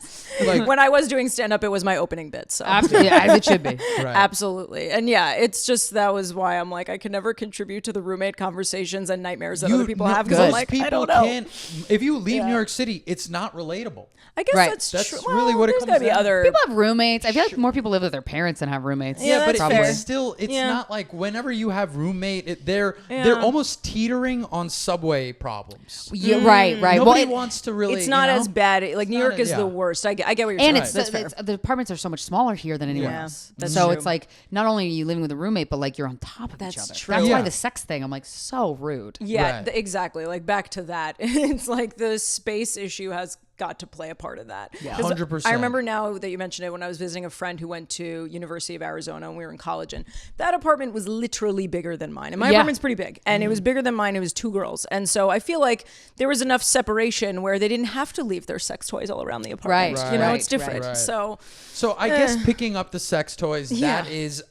A: Like,
B: when I was was doing stand up, it was my opening bit. So
C: Absolutely, as it should be.
A: Right.
B: absolutely. And yeah, it's just, that was why I'm like, I can never contribute to the roommate conversations and nightmares that other people have. Because I'm
A: Most
B: like,
A: people
B: I don't know.
A: can't. If you leave
B: Yeah.
A: New York City, it's not relatable.
B: I guess
C: Right.
B: that's true.
A: really what it
B: there's
A: comes
B: gotta be
A: down to.
B: other.
C: People have roommates. I feel like more people live with their parents than have roommates.
B: Yeah,
A: but
B: that's fair.
A: it's still, it's
B: Yeah.
A: not like whenever you have roommate, they're
B: Yeah.
A: almost teetering on subway problems.
C: Yeah, right.
A: Nobody
C: Well,
A: wants to really.
B: it's not
A: you know?
B: as bad. Like New
A: not
B: York
A: as-
B: is
A: yeah.
B: the worst. I get what you're
C: and
B: saying.
C: it's,
B: That's fair.
C: the apartments are so much smaller here than anywhere
B: Yeah,
C: else.
B: that's
C: So
B: true.
C: it's like not only are you living with a roommate, but like you're on top of each
B: That's
C: other.
B: true.
C: That's
A: Yeah.
C: why the sex thing, I'm like, so rude.
B: Yeah,
A: Right.
B: exactly. Like back to that. It's like the space issue has got to play a part of that.
C: Yeah.
A: 100%.
B: I remember now that you mentioned it, when I was visiting a friend who went to University of Arizona and we were in college, and that apartment was literally bigger than mine. And my
C: Yeah.
B: apartment's pretty big, and it was bigger than mine. It was 2 girls. And so I feel like there was enough separation where they didn't have to leave their sex toys all around the apartment.
C: Right,
B: You know,
C: right,
B: it's different.
A: right.
B: So
A: So I guess picking up the sex toys,
B: Yeah.
A: that is,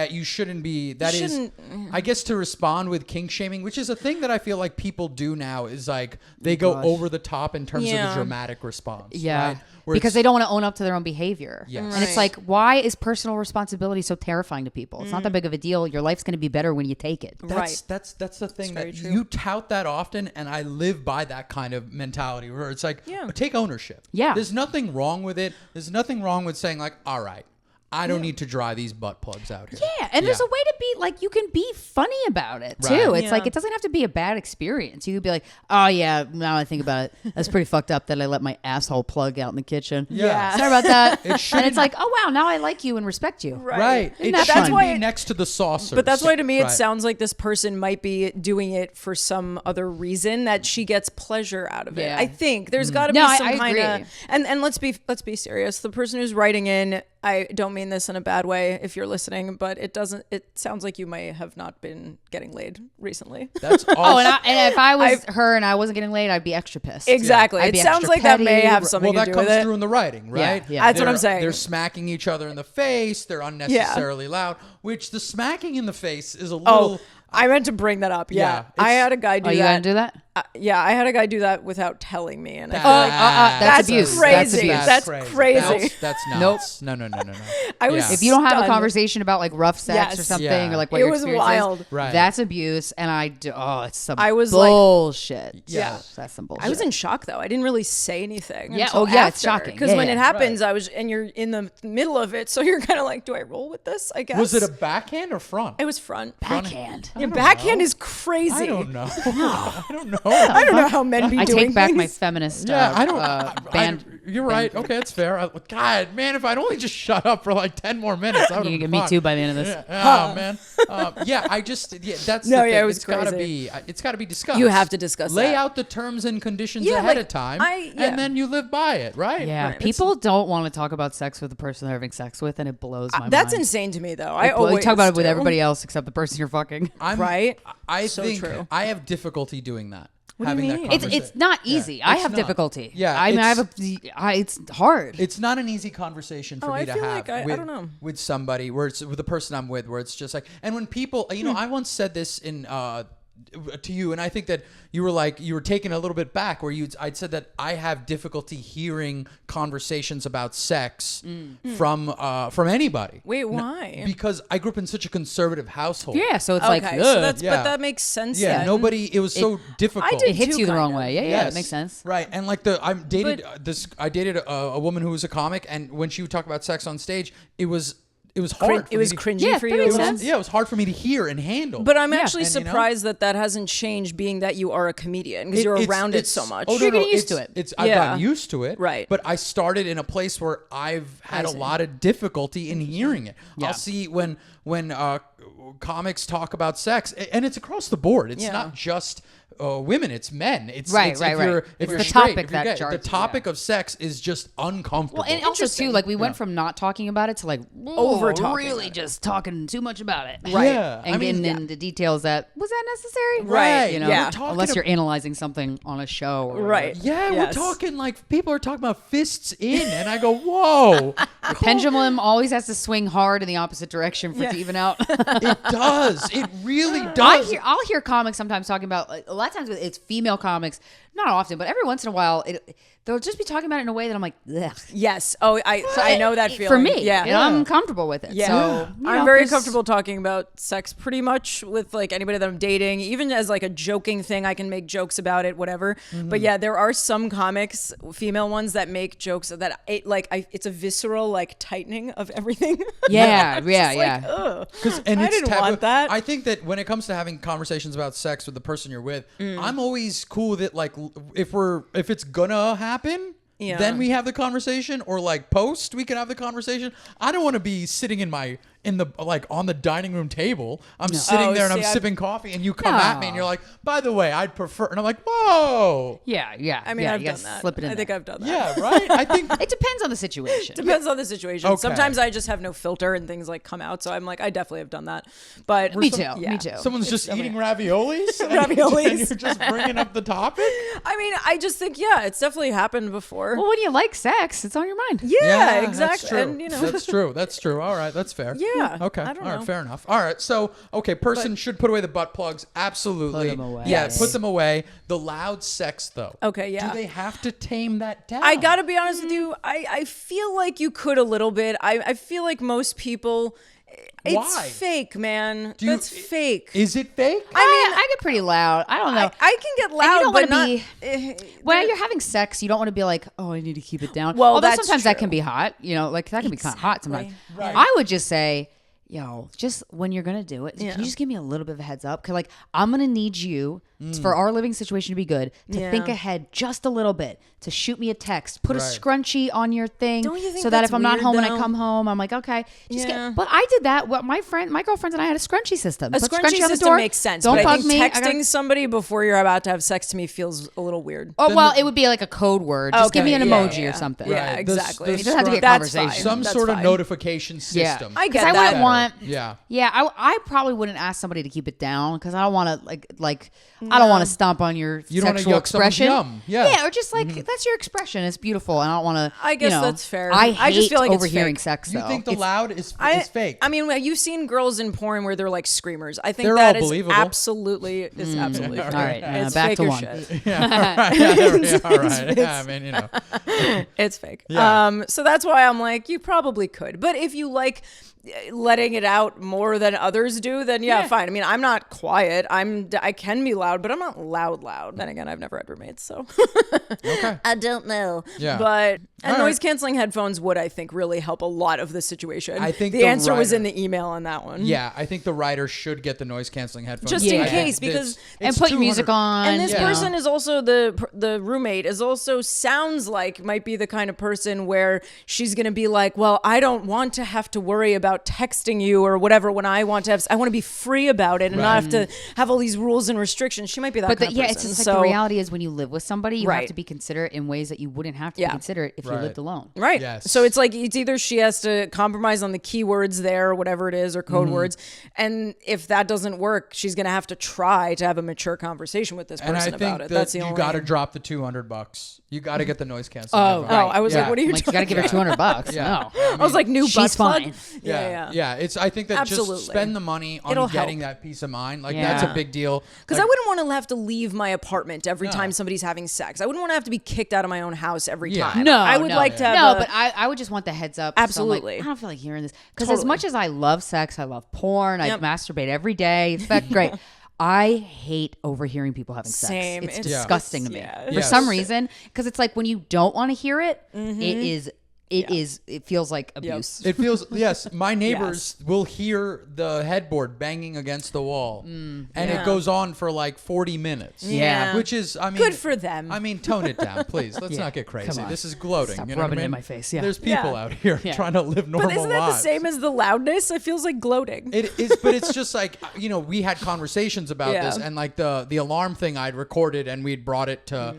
A: you shouldn't be. That is,
B: shouldn't-
A: I guess, to respond with kink shaming, which is a thing that I feel like people do now, is like they go
C: gosh.
A: over the top in terms of
B: Yeah.
A: the dramatic response.
C: Yeah.
A: right? Where
C: Because
A: it's-
C: they don't want to own up to their own behavior.
A: Yes.
C: And it's
B: Right.
C: like, why is personal responsibility so terrifying to people? It's not that big of a deal. Your life's going to be better when you take it.
B: Right.
A: That's the thing
B: very
A: that
B: true.
A: you tout that often, and I live by that kind of mentality where it's like,
B: Yeah.
A: take ownership.
C: Yeah.
A: There's nothing wrong with it. There's nothing wrong with saying like, all right, I don't need to dry these butt plugs out here.
C: Yeah, and there's a way to be like, you can be funny about it too.
A: Right.
C: It's
B: Yeah.
C: like, it doesn't have to be a bad experience. You could be like, oh yeah, now I think about it, that's pretty fucked up that I let my asshole plug out in the kitchen.
A: Yeah.
C: Sorry about that.
A: It
C: And
A: shouldn't-
C: it's like, oh wow, now I like you and respect you.
A: Right. It
C: that
A: shouldn't
C: fun?
B: why
A: be
B: it-
A: next to the saucer.
B: But that's why to me it
A: Right.
B: sounds like this person might be doing it for some other reason, that she gets pleasure out of it.
C: Yeah.
B: I think there's got to
C: No,
B: be
C: I
B: some kind
C: agree.
B: of and let's be serious. The person who's writing in, I don't mean this in a bad way if you're listening, but it sounds like you may have not been getting laid recently.
A: That's
C: Oh,
A: also,
C: and if I was her and I wasn't getting laid, I'd be extra pissed.
B: Exactly.
C: I'd
B: It
C: be
B: sounds
C: extra
B: like that may
C: petty.
B: have something
A: well,
B: to
A: that
B: do with
A: comes
B: it.
A: through in the writing, right?
C: yeah.
B: That's what
A: They're-
B: I'm saying.
A: They're smacking each other in the face. They're unnecessarily loud, which the smacking in the face is a little.
B: Oh, I meant to bring that up. Yeah.
A: Yeah,
B: I
A: it's-
B: had a guy do
C: Oh, you
B: that.
C: gotta do that?
B: Yeah, I had a guy do that without telling me, and I
A: That-
B: feel like
C: that's
B: that's
C: abuse.
B: crazy.
C: That's
B: That's
C: abuse.
B: crazy.
A: That's
C: Nope.
A: nuts. No.
B: I was
A: Yeah.
C: If you don't have a
B: stunned.
C: conversation about like rough sex or
B: Yes.
C: something,
A: Yeah.
C: or like what
B: It
C: your
B: was
C: experience
B: wild.
C: is,
A: Right.
C: that's abuse. And it's some
B: I was like-
C: bullshit.
A: Yeah.
C: That's some bullshit.
B: I was in shock though. I didn't really say anything.
C: Yeah.
B: until
C: Oh, yeah, it's
B: after.
C: shocking.
B: Because
C: Yeah,
B: when
C: yeah.
B: it happens, and you're in the middle of it, so you're kind of like, do I roll with this? I guess.
A: Was it a backhand or front?
B: It was front.
C: backhand.
B: Your backhand is crazy.
A: I don't know. I don't know.
B: I don't know how men be
C: I
B: doing
C: take back my
B: things.
C: feminist.
A: Yeah, I don't.
C: band.
A: You're right. Okay, that's fair. God, man, if I'd only just shut up for like 10 more minutes, I would
C: You
A: have
C: can
A: been
C: get me too by the end of this.
A: Oh man. That's
B: No,
A: the
B: yeah,
A: thing.
B: it was
A: It's gotta
B: crazy.
A: it's gotta be discussed.
B: You have to discuss
A: Lay
B: that.
A: out the terms and conditions
B: Yeah,
A: ahead
B: like,
A: of time,
B: yeah.
A: and then you live by it, right?
C: Yeah,
B: Right.
C: people don't want to talk about sex with the person they're having sex with, and it blows my mind.
B: That's insane to me, though. I
C: You
B: always
C: talk about it with
B: do.
C: everybody else except the person you're fucking.
B: Right?
A: I
B: So
A: think
B: true.
A: I have difficulty doing that.
B: do you
A: having that
B: mean?
A: conversation.
C: It's not easy.
A: Yeah,
C: I
A: it's
C: have
A: not.
C: difficulty.
A: Yeah,
C: I mean,
A: it's-
C: it's hard.
A: It's not an easy conversation for
B: Oh,
A: me
B: I
A: to
B: feel
A: have
B: like I
A: with,
B: don't know.
A: with somebody where it's with the person I'm with, where it's just like, and when people, I once said this to you, and I think that you were taken a little bit back, where I'd said that I have difficulty hearing conversations about sex from anybody.
B: Wait, why?
A: Because I grew up in such a conservative household.
C: Yeah, so it's
B: Okay,
C: like,
B: so
C: ugh.
B: that's
A: Yeah.
B: but that makes sense.
A: Yeah,
B: then.
A: nobody. It was so difficult.
B: I did
C: it hits
B: too,
C: you the
B: kind
C: wrong
B: of.
C: way. Yeah,
A: Yes.
C: it makes sense.
A: Right, and like I dated a woman who was a comic, and when she would talk about sex on stage, it was hard.
B: It was cringy
C: Yeah,
B: for
C: that
B: you.
C: makes
A: It was,
C: sense.
A: yeah, it was hard for me to hear and handle.
B: But I'm
C: Yeah.
B: actually
A: And,
B: surprised that hasn't changed, being that you are a comedian, because you're around it so much.
A: Oh,
C: You're
A: no,
C: getting used
A: it's-
C: to it.
A: I've
B: Yeah.
A: gotten used to it.
B: Right.
A: But I started in a place where I've had
B: I
A: a
B: see.
A: lot of difficulty in hearing it.
C: Yeah.
A: I'll see when comics talk about sex, and it's across the board. It's
B: Yeah.
A: not just women; it's men. It's
C: Right,
A: it's,
C: right,
A: if
C: right.
A: You're,
C: It's
A: if you're
C: the
A: straight,
C: topic
A: if you're
C: that
A: gay,
C: jars
A: the
C: you,
A: topic of sex is just uncomfortable.
C: Well, and also too, like we went
A: Yeah.
C: from not talking about it to like
B: Over talking
C: really
B: about it.
C: just talking too much about it,
A: Right. Yeah.
C: And
A: I mean,
C: getting into details that was that necessary,
B: Right,
C: You know,
B: yeah.
A: We're talking
C: unless you're
A: ab-
C: analyzing something on a show, or
B: Right.
A: Yeah,
B: Yes.
A: we're talking like people are talking about fists in, and I go, whoa.
C: The pendulum always has to swing hard in the opposite direction for it to even out.
A: It does. It really does.
C: I'll hear comics sometimes talking about, like, a lot of times it's female comics, not often, but every once in a while, they'll just be talking about it in a way that I'm like, ugh.
B: Yes. Oh, I know that feeling.
C: For me,
B: yeah.
C: I'm comfortable with it.
B: Yeah.
C: So,
B: I'm very comfortable talking about sex pretty much with like anybody that I'm dating, even as like a joking thing. I can make jokes about it, whatever. But yeah, there are some comics, female ones, that make jokes that it's a visceral like tightening of everything.
C: Yeah,
B: yeah.
A: Because
B: I didn't want that.
A: I think that when it comes to having conversations about sex with the person you're with, I'm always cool with it. Like if it's gonna happen, then we have the conversation, or like post we can have the conversation. I don't want to be sitting on the dining room table. I'm sitting there and I'm sipping coffee, and you come at me and you're like, by the way, I'd prefer, and I'm like, whoa.
C: Yeah.
B: I mean,
C: yeah,
B: I've done that.
C: Slip it in
B: I think I've done that.
A: Yeah, right. I think
C: it depends on the situation.
B: Depends on the situation.
A: Okay.
B: Sometimes I just have no filter and things like come out. So I'm like, I definitely have done that. But
C: Me too.
A: someone's just eating raviolis.
B: Raviolis.
A: And you're just bringing up the topic.
B: I mean, I just think, it's definitely happened before.
C: Well, when you like sex, it's on your mind.
B: Yeah, exactly.
A: That's true.
B: And,
A: That's true. All right, that's fair.
B: Yeah.
A: Okay.
B: I don't
A: All right,
B: know.
A: fair enough. All right. So, person should put away the butt plugs. Absolutely.
C: Put them away.
A: Yeah,
C: Yes.
A: put them away. The loud sex, though.
B: Okay, yeah.
A: Do they have to tame that down?
B: I gotta be honest with you. I feel like you could a little bit. I feel like most people. It's
A: Why?
B: fake, man. That's fake.
A: Is it fake?
C: I get pretty loud. I don't know.
B: I can get
C: And
B: loud,
C: you don't
B: but
C: want
B: not.
C: to be when you're having sex. You don't want to be like, oh, I need to keep it down.
B: Well,
C: although
B: that's
C: sometimes that
B: true.
C: can be hot. Like that can be kind of hot sometimes.
A: Right.
C: I would just say, just when you're gonna do it, can you just give me a little bit of a heads up? Because like I'm gonna need you for our living situation to be good to think ahead just a little bit, to shoot me a text, put a scrunchie on your thing,
B: Don't you think
C: so that
B: that's
C: if I'm not
B: weird,
C: home and I
B: though?
C: come home, I'm like, okay,
B: Yeah.
C: But I did that. Well, my girlfriends and I had a scrunchie system.
B: A
C: Put
B: scrunchy
C: scrunchie on the
B: system
C: door.
B: makes sense.
C: Don't
B: but I
C: bug
B: think
C: me.
B: texting somebody before you're about to have sex to me feels a little weird.
C: Oh, well, it would be like a code word. Just give me an
B: Okay,
C: emoji or something.
B: Yeah,
A: Right.
B: exactly.
A: The
C: It doesn't have to be a
B: That's
C: conversation.
B: fine.
A: Some
B: That's
A: sort of
B: fine.
A: notification system.
B: I get
C: Because I
B: that.
C: wouldn't want.
A: Yeah.
C: Yeah, I probably wouldn't ask somebody to keep it down because I don't want to I don't want to stomp on your
A: You don't wanna
C: sexual
A: yuck someone's
C: expression.
A: yum. Yeah.
C: or just like that's your expression. It's beautiful, and I don't want to.
B: I guess that's fair.
C: I
B: I just
C: hate
B: feel like it's
C: overhearing
B: fake.
C: sex.
A: You
C: Though.
A: think the
C: It's-
A: loud is fake?
B: I mean, you've seen girls in porn where they're like screamers. I think
A: They're
B: that
A: all
B: is
A: believable.
B: absolutely fake.
C: All right,
B: It's
C: back
B: fake
C: to
B: as
C: one.
B: shit.
A: Yeah, all right. Yeah, I mean,
B: It's fake.
A: Yeah.
B: So that's why I'm like, you probably could. But if you like letting it out more than others do, then fine. I mean, I'm not quiet. I can be loud, but I'm not loud. Then again, I've never had roommates, so
A: Okay.
B: I don't know.
A: Yeah.
B: But
A: All right.
B: noise canceling headphones would, I think, really help a lot of the situation.
A: I think
B: the
A: the
B: answer was
A: writer-
B: in the email on that one.
A: Yeah, I think the writer should get the noise canceling headphones.
B: Just in
A: I think
B: case, because-
A: it's
C: and put your music
A: 200
C: on.
B: And this
C: you know.
B: person is also the roommate is also sounds like might be the kind of person where she's going to be like, well, I don't want to have to worry about texting you or whatever when I want to be free about it and not have to have all these rules and restrictions. She might be that
C: But
B: kind of person.
C: it's just like the reality is when you live with somebody, you have
B: Right.
C: to be considerate in ways that you wouldn't have to be considerate if you
A: Right.
C: lived alone.
B: Right.
A: Yes.
B: So it's like it's either she has to compromise on the keywords there or whatever it is or code words. And if that doesn't work, she's going to have to try to have a mature conversation with this person
A: And I
B: about
A: think
B: it.
A: that
B: That's the
A: you
B: only
A: got to drop the $200. You got to get the noise canceling.
C: Oh,
A: headphones.
B: Oh, I was like, what are you
C: Like you got to give her $200.
A: Yeah.
C: No.
B: I was like, new
C: She's
B: butt plug?
C: fine.
B: Yeah.
A: It's. I think that
B: Absolutely.
A: just spend the money on
B: It'll
A: getting
B: help.
A: that peace of mind. Like
C: Yeah.
A: that's a big deal.
B: Because
A: Like,
B: I wouldn't want to have to leave my apartment every
A: No.
B: time somebody's having sex. I wouldn't want to have to be kicked out of my own house every
A: Yeah.
B: time.
C: No,
B: I would
C: no.
B: like to have
C: No,
B: a-
C: but I would just want the heads up. So I'm like,
B: Absolutely.
C: I don't feel like hearing this. Because as
B: Totally.
C: much as I love sex, I love porn,
B: Yep.
C: I masturbate every day. It's that great. I hate overhearing people having sex.
B: Same.
C: It's
B: It's-
C: disgusting to me.
B: yeah.
C: For
A: Yes.
C: some reason, because it's like when you don't want to hear it,
B: Mm-hmm.
C: it feels like abuse.
A: It feels yes. My neighbors will hear the headboard banging against the wall, and
B: Yeah.
A: it goes on for like 40 minutes.
C: Yeah.
A: which is I mean
B: Good for them.
A: I mean, tone it down, please. Let's not get crazy.
C: Come on.
A: This is gloating.
C: Stop
A: you know what I
C: rubbing it in
A: mean?
C: my face, yeah.
A: There's people
B: Yeah.
A: out here
C: Yeah.
A: trying to live normal
B: but isn't that
A: lives.
B: the same as the loudness? It feels like gloating.
A: It is, but it's just like we had conversations about
B: Yeah.
A: this, and like the alarm thing I'd recorded, and we'd brought it to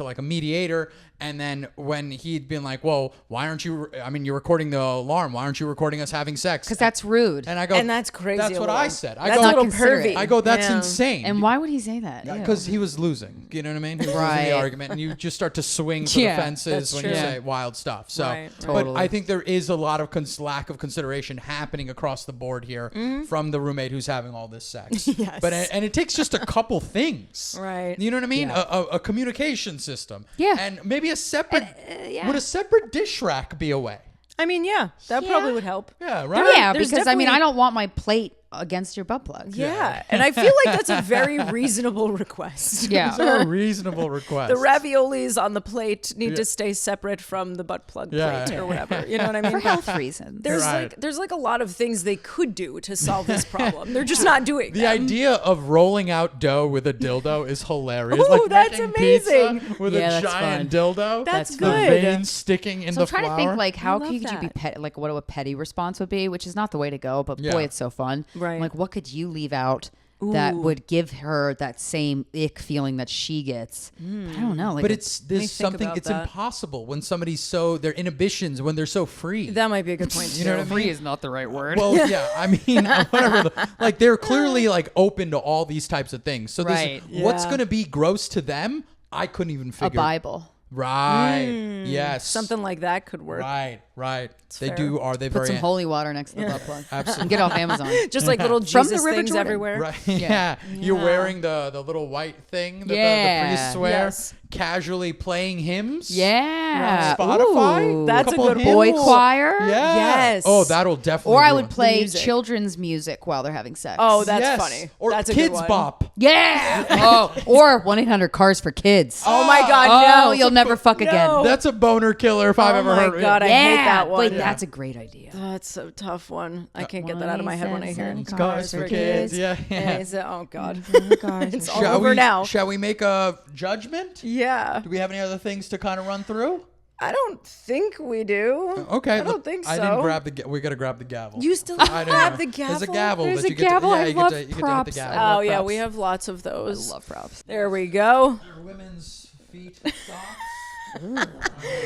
A: like a mediator, and then when he'd been like, well, why aren't you? I mean, you're recording the alarm. Why aren't you recording us having sex?
C: Because that's rude.
A: And I go,
B: And that's crazy.
A: That's
B: a
A: what
B: little.
A: I said. I
B: That's
A: go,
B: a little
C: considerate.
B: pervy.
A: I go, that's
B: Yeah.
A: insane.
C: And why would he say that? Ew.
A: Because he was losing. You know what I mean? He was losing
C: Right.
A: the argument, and you just start to swing for the
C: Yeah,
A: fences
B: that's
A: when
B: true.
A: you
C: Yeah.
A: say wild stuff. So,
B: Right.
A: but
C: Totally.
A: I think there is a lot of lack of consideration happening across the board here from the roommate who's having all this sex.
B: Yes.
A: But and it takes just a couple things.
B: Right.
A: You know what I mean?
C: Yeah.
A: A communication system.
C: Yeah.
A: And maybe a separate.
C: yeah.
A: Would a separate dish rack be a way?
B: I mean, yeah, that probably would help.
A: Yeah. Right.
C: Yeah,
B: There's
C: because I mean,
B: definitely-
C: I don't want my plate against your butt plug.
B: Yeah. And I feel like that's a very reasonable request.
C: Yeah.
A: It's a reasonable request.
B: The raviolis on the plate need to stay separate from the butt plug
A: Yeah.
B: plate or whatever. You know what I mean?
C: For health reasons.
B: There's like a lot of things they could do to solve this problem. They're just not doing
A: The
B: them.
A: idea of rolling out dough with a dildo is hilarious.
B: Ooh, that's
A: making
B: amazing.
A: pizza with
C: Yeah,
A: a
C: that's
A: giant
C: fun.
A: dildo.
B: That's
A: The
B: good.
A: veins sticking in
C: So
A: the
C: I'm trying
A: flour.
C: to think like how
B: love
C: could you be
B: that.
C: pet like what a petty response would be, which is not the way to go, but
A: Yeah.
C: boy, it's so fun.
B: Right.
C: Like what could you leave out that
B: Ooh.
C: would give her that same ick feeling that she gets? I don't know. Like
A: But
C: a-
A: it's
B: me
A: there's
B: think
A: something.
B: about
A: It's
B: that.
A: impossible when somebody's so their inhibitions when they're so free.
B: That might be a good point too.
A: You know what I mean?
C: free is not the right word.
A: Well, yeah, I mean, whatever. Like they're clearly like open to all these types of things. So
C: Right.
A: what's
B: Yeah.
A: going to be gross to them? I couldn't even
C: a
A: figure.
C: Bible.
A: Right. Yes.
B: Something like that could work.
A: Right. Right. They
B: fair.
A: do. Are they
C: Put
A: very
C: some holy water next to the butt plug.
A: Absolutely.
C: And get off Amazon.
B: Just like little
C: From the
B: Jesus
C: River
B: things
C: Jordan.
B: everywhere.
A: Right. Yeah. You're wearing the little white thing that
C: Yeah.
A: the priests wear.
B: Yes.
A: Casually playing hymns.
C: Yeah.
A: Spotify.
C: Ooh.
B: That's a
A: Couple
B: good
A: hymns.
C: boy
B: Ooh.
C: choir.
A: Yeah.
B: Yes.
A: Oh, that'll definitely.
C: Or I
A: ruin-
C: would play
B: music.
C: children's music while they're having sex.
B: Oh, that's
A: Yes.
B: funny.
A: Or
B: That's a
A: Kids
B: good one.
A: Bop.
C: yeah. Oh, or 1-800-CARS for kids.
B: Oh my God,
C: Oh,
B: no.
C: you'll never fuck again.
B: No.
A: That's a boner killer if I've
B: Oh
A: ever
B: my
A: heard it.
B: God, I hate that one.
C: Wait, that's a great idea.
B: That's a tough one. I can't get that out of my head when I hear it.
A: Cars for kids. Yeah.
B: And it's, oh God. It's all
A: Shall
B: over
A: we,
B: now.
A: Shall we make a judgment?
B: Yeah.
A: Do we have any other things to kind of run through?
B: I don't think we do.
A: Okay.
B: I don't think so.
A: I didn't grab the. We gotta grab the gavel.
B: You still
A: I don't
B: have
A: know.
B: the gavel?
A: There's a gavel.
C: There's
A: that
C: a
A: you get
C: gavel.
A: To,
C: I
A: you
C: love
A: get to hit the
C: props.
A: gavel.
C: I
B: Oh
C: love
B: yeah,
C: props.
B: we have lots of those.
C: I love props.
B: There we go.
A: Women's feet socks.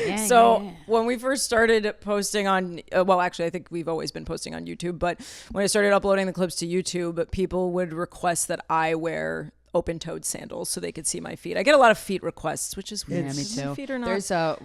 C: Yeah,
B: So
C: yeah, yeah.
B: when we first started posting on, well, actually, I think we've always been posting on YouTube, but when I started uploading the clips to YouTube, people would request that I wear open-toed sandals so they could see my feet. I get a lot of feet requests, which is weird.
C: Yeah, me
B: Is my
C: too.
B: feet or not?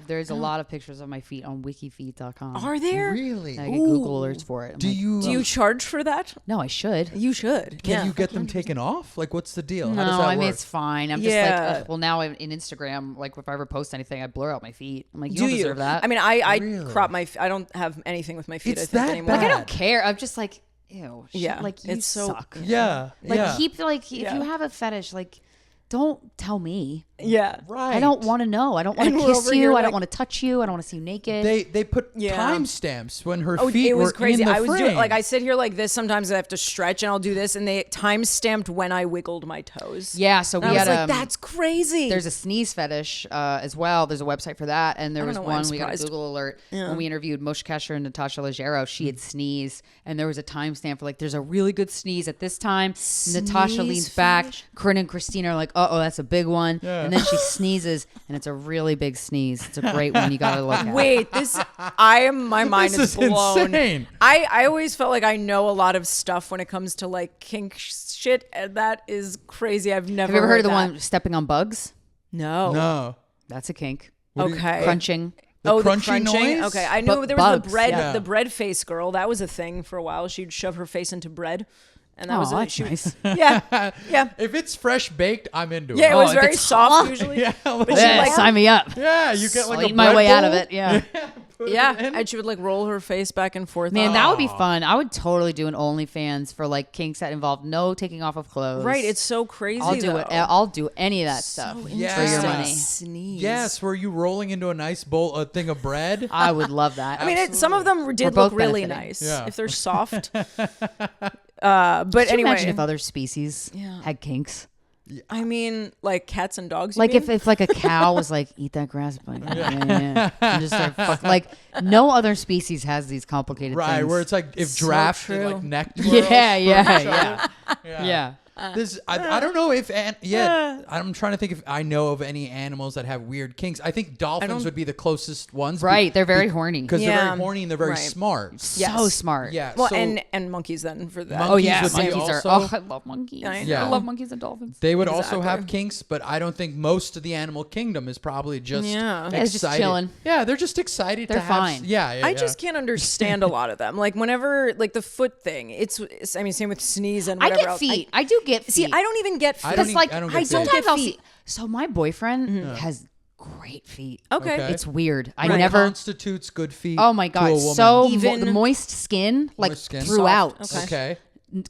C: There's a lot of pictures of my feet on wikifeet.com.
B: Are there?
A: Really?
C: I get Google alerts for it. I'm
A: Do
C: like,
A: you?
B: Do you charge for that?
C: No, I should.
B: You should.
A: Can
B: yeah.
A: you get them taken off? Like, what's the deal?
C: No,
A: How does that
C: I mean
A: work?
C: it's fine. I'm just
B: Yeah.
C: like, well, now in Instagram, like if I ever post anything, I blur out my feet. I'm like, you
B: Do
C: don't
B: you?
C: deserve that.
B: I mean, I
A: Really?
B: crop my. I don't have anything with my feet.
A: It's
B: I think
A: that
B: anymore.
C: like I
A: bad.
C: don't care. I'm just like, ew. Shit,
B: Yeah,
C: like you
B: it's so-
C: suck.
A: Yeah.
C: Like
A: yeah.
C: keep like if
B: Yeah.
C: you have a fetish, like don't tell me.
B: Yeah.
A: Right.
C: I don't want to know. I don't want
B: And
C: to
B: we're
C: kiss
B: over
C: you.
B: here
C: I
B: like-
C: don't want to touch you. I don't want to see you naked.
A: They put
B: Yeah.
A: timestamps when her
B: Oh,
A: feet
B: it was
A: were
B: crazy.
A: in the
B: I was
A: frame.
B: doing like I sit here like this. Sometimes I have to stretch and I'll do this, and they time stamped when I wiggled my toes.
C: yeah. So
B: And I
C: we
B: was
C: had
B: like, that's crazy.
C: There's a sneeze fetish as well. There's a website for that. And there
B: I
C: was
B: don't know why I'm
C: one, we got a
B: surprised.
C: Google alert when we interviewed Moshe Kasher and Natasha Leggero. She had sneezed, and there was a timestamp for like, there's a really good sneeze at this time. Natasha leans back.
B: fetish?
C: Corinne and Krystyna are like, oh, that's a big one. And then she sneezes, and it's a really big sneeze. It's a great one. You got to look at.
B: Wait, my mind
A: This
B: is
A: is
B: blown.
A: insane.
B: I always felt like I know a lot of stuff when it comes to like kink shit, and that is crazy. I've never.
C: Have you ever heard of the
B: that.
C: one stepping on bugs?
B: No.
A: No.
C: That's a kink.
B: Okay.
C: Crunching.
A: The
B: the
A: crunchy
B: crunching.
A: noise?
B: Okay, I knew
C: But
B: there was
C: bugs,
A: yeah.
B: the bread face girl. That was a thing for a while. She'd shove her face into bread, and that was
C: Oh,
B: it.
C: that's
B: She-
C: nice.
B: Yeah, yeah,
A: If it's fresh baked, I'm into
B: yeah. It
A: it.
B: was
C: if
B: very
C: it's
B: soft
C: hot.
B: usually.
A: Yeah,
B: But she
C: Yeah,
B: like,
C: sign me up.
A: yeah, you get like
C: I'll
A: a
C: eat my
A: bread
C: way out of
A: bowl.
C: it. Yeah.
A: Put it
B: yeah,
A: in.
B: and she would like roll her face back and forth.
C: Man, that would be fun. I would totally do an OnlyFans for like kinks that involve no taking off of clothes.
B: right. It's so crazy.
C: I'll do it.
B: though.
C: I'll do any of that stuff
B: So
C: for
A: Yeah.
C: your
B: interesting.
C: money.
B: Sneeze.
A: Yes, were you rolling into a nice bowl, a thing of bread?
C: I would love that.
B: I mean, some of them did
C: We're
B: look
C: both
B: really
C: benefiting.
B: nice
A: Yeah.
B: if they're soft. But
C: Could you
B: anyway,
C: imagine if other species
B: Yeah.
C: had kinks?
B: I mean, like cats and dogs. You
C: Like
B: mean?
C: if like a cow was like, eat that grass, buddy. Yeah. And just start like no other species has these complicated
A: Right,
C: things.
A: where it's like if
B: So
A: giraffes did
B: true.
A: like neck
C: yeah,
A: twirls.
C: yeah.
A: Yeah.
C: Yeah.
A: I don't know if I'm trying to think if I know of any animals that have weird kinks. I think dolphins would be the closest ones.
C: Right, they're very horny.
A: Because they're very horny and they're very smart.
C: So smart.
A: Yeah.
B: Well,
A: so
B: and monkeys then for that.
A: Monkeys would be
C: monkeys
A: also-
C: are. I love monkeys.
B: I
A: know.
C: I love monkeys and dolphins.
A: They would also have kinks, but I don't think most of the animal kingdom is probably just excited.
C: It's just chilling.
A: Yeah, they're just excited.
C: They're
A: to have,
C: fine.
A: Yeah,
B: I just can't understand a lot of them. Like whenever, like the foot thing, it's I mean, same with sneeze and
C: I
B: whatever
C: get
B: else.
C: feet. I do get feet.
B: See, I don't even get feet.
A: I don't
C: Because like
A: I don't
C: I
A: get
C: sometimes
A: feet.
C: I'll see. So my boyfriend has great feet.
B: Okay.
C: It's weird. I
A: What
C: never.
A: constitutes good feet.
C: Oh my
A: to a
C: god!
A: woman?
C: So
B: Even-
C: the moist skin, like
A: Moist skin.
C: throughout.
B: Soft.
A: Okay.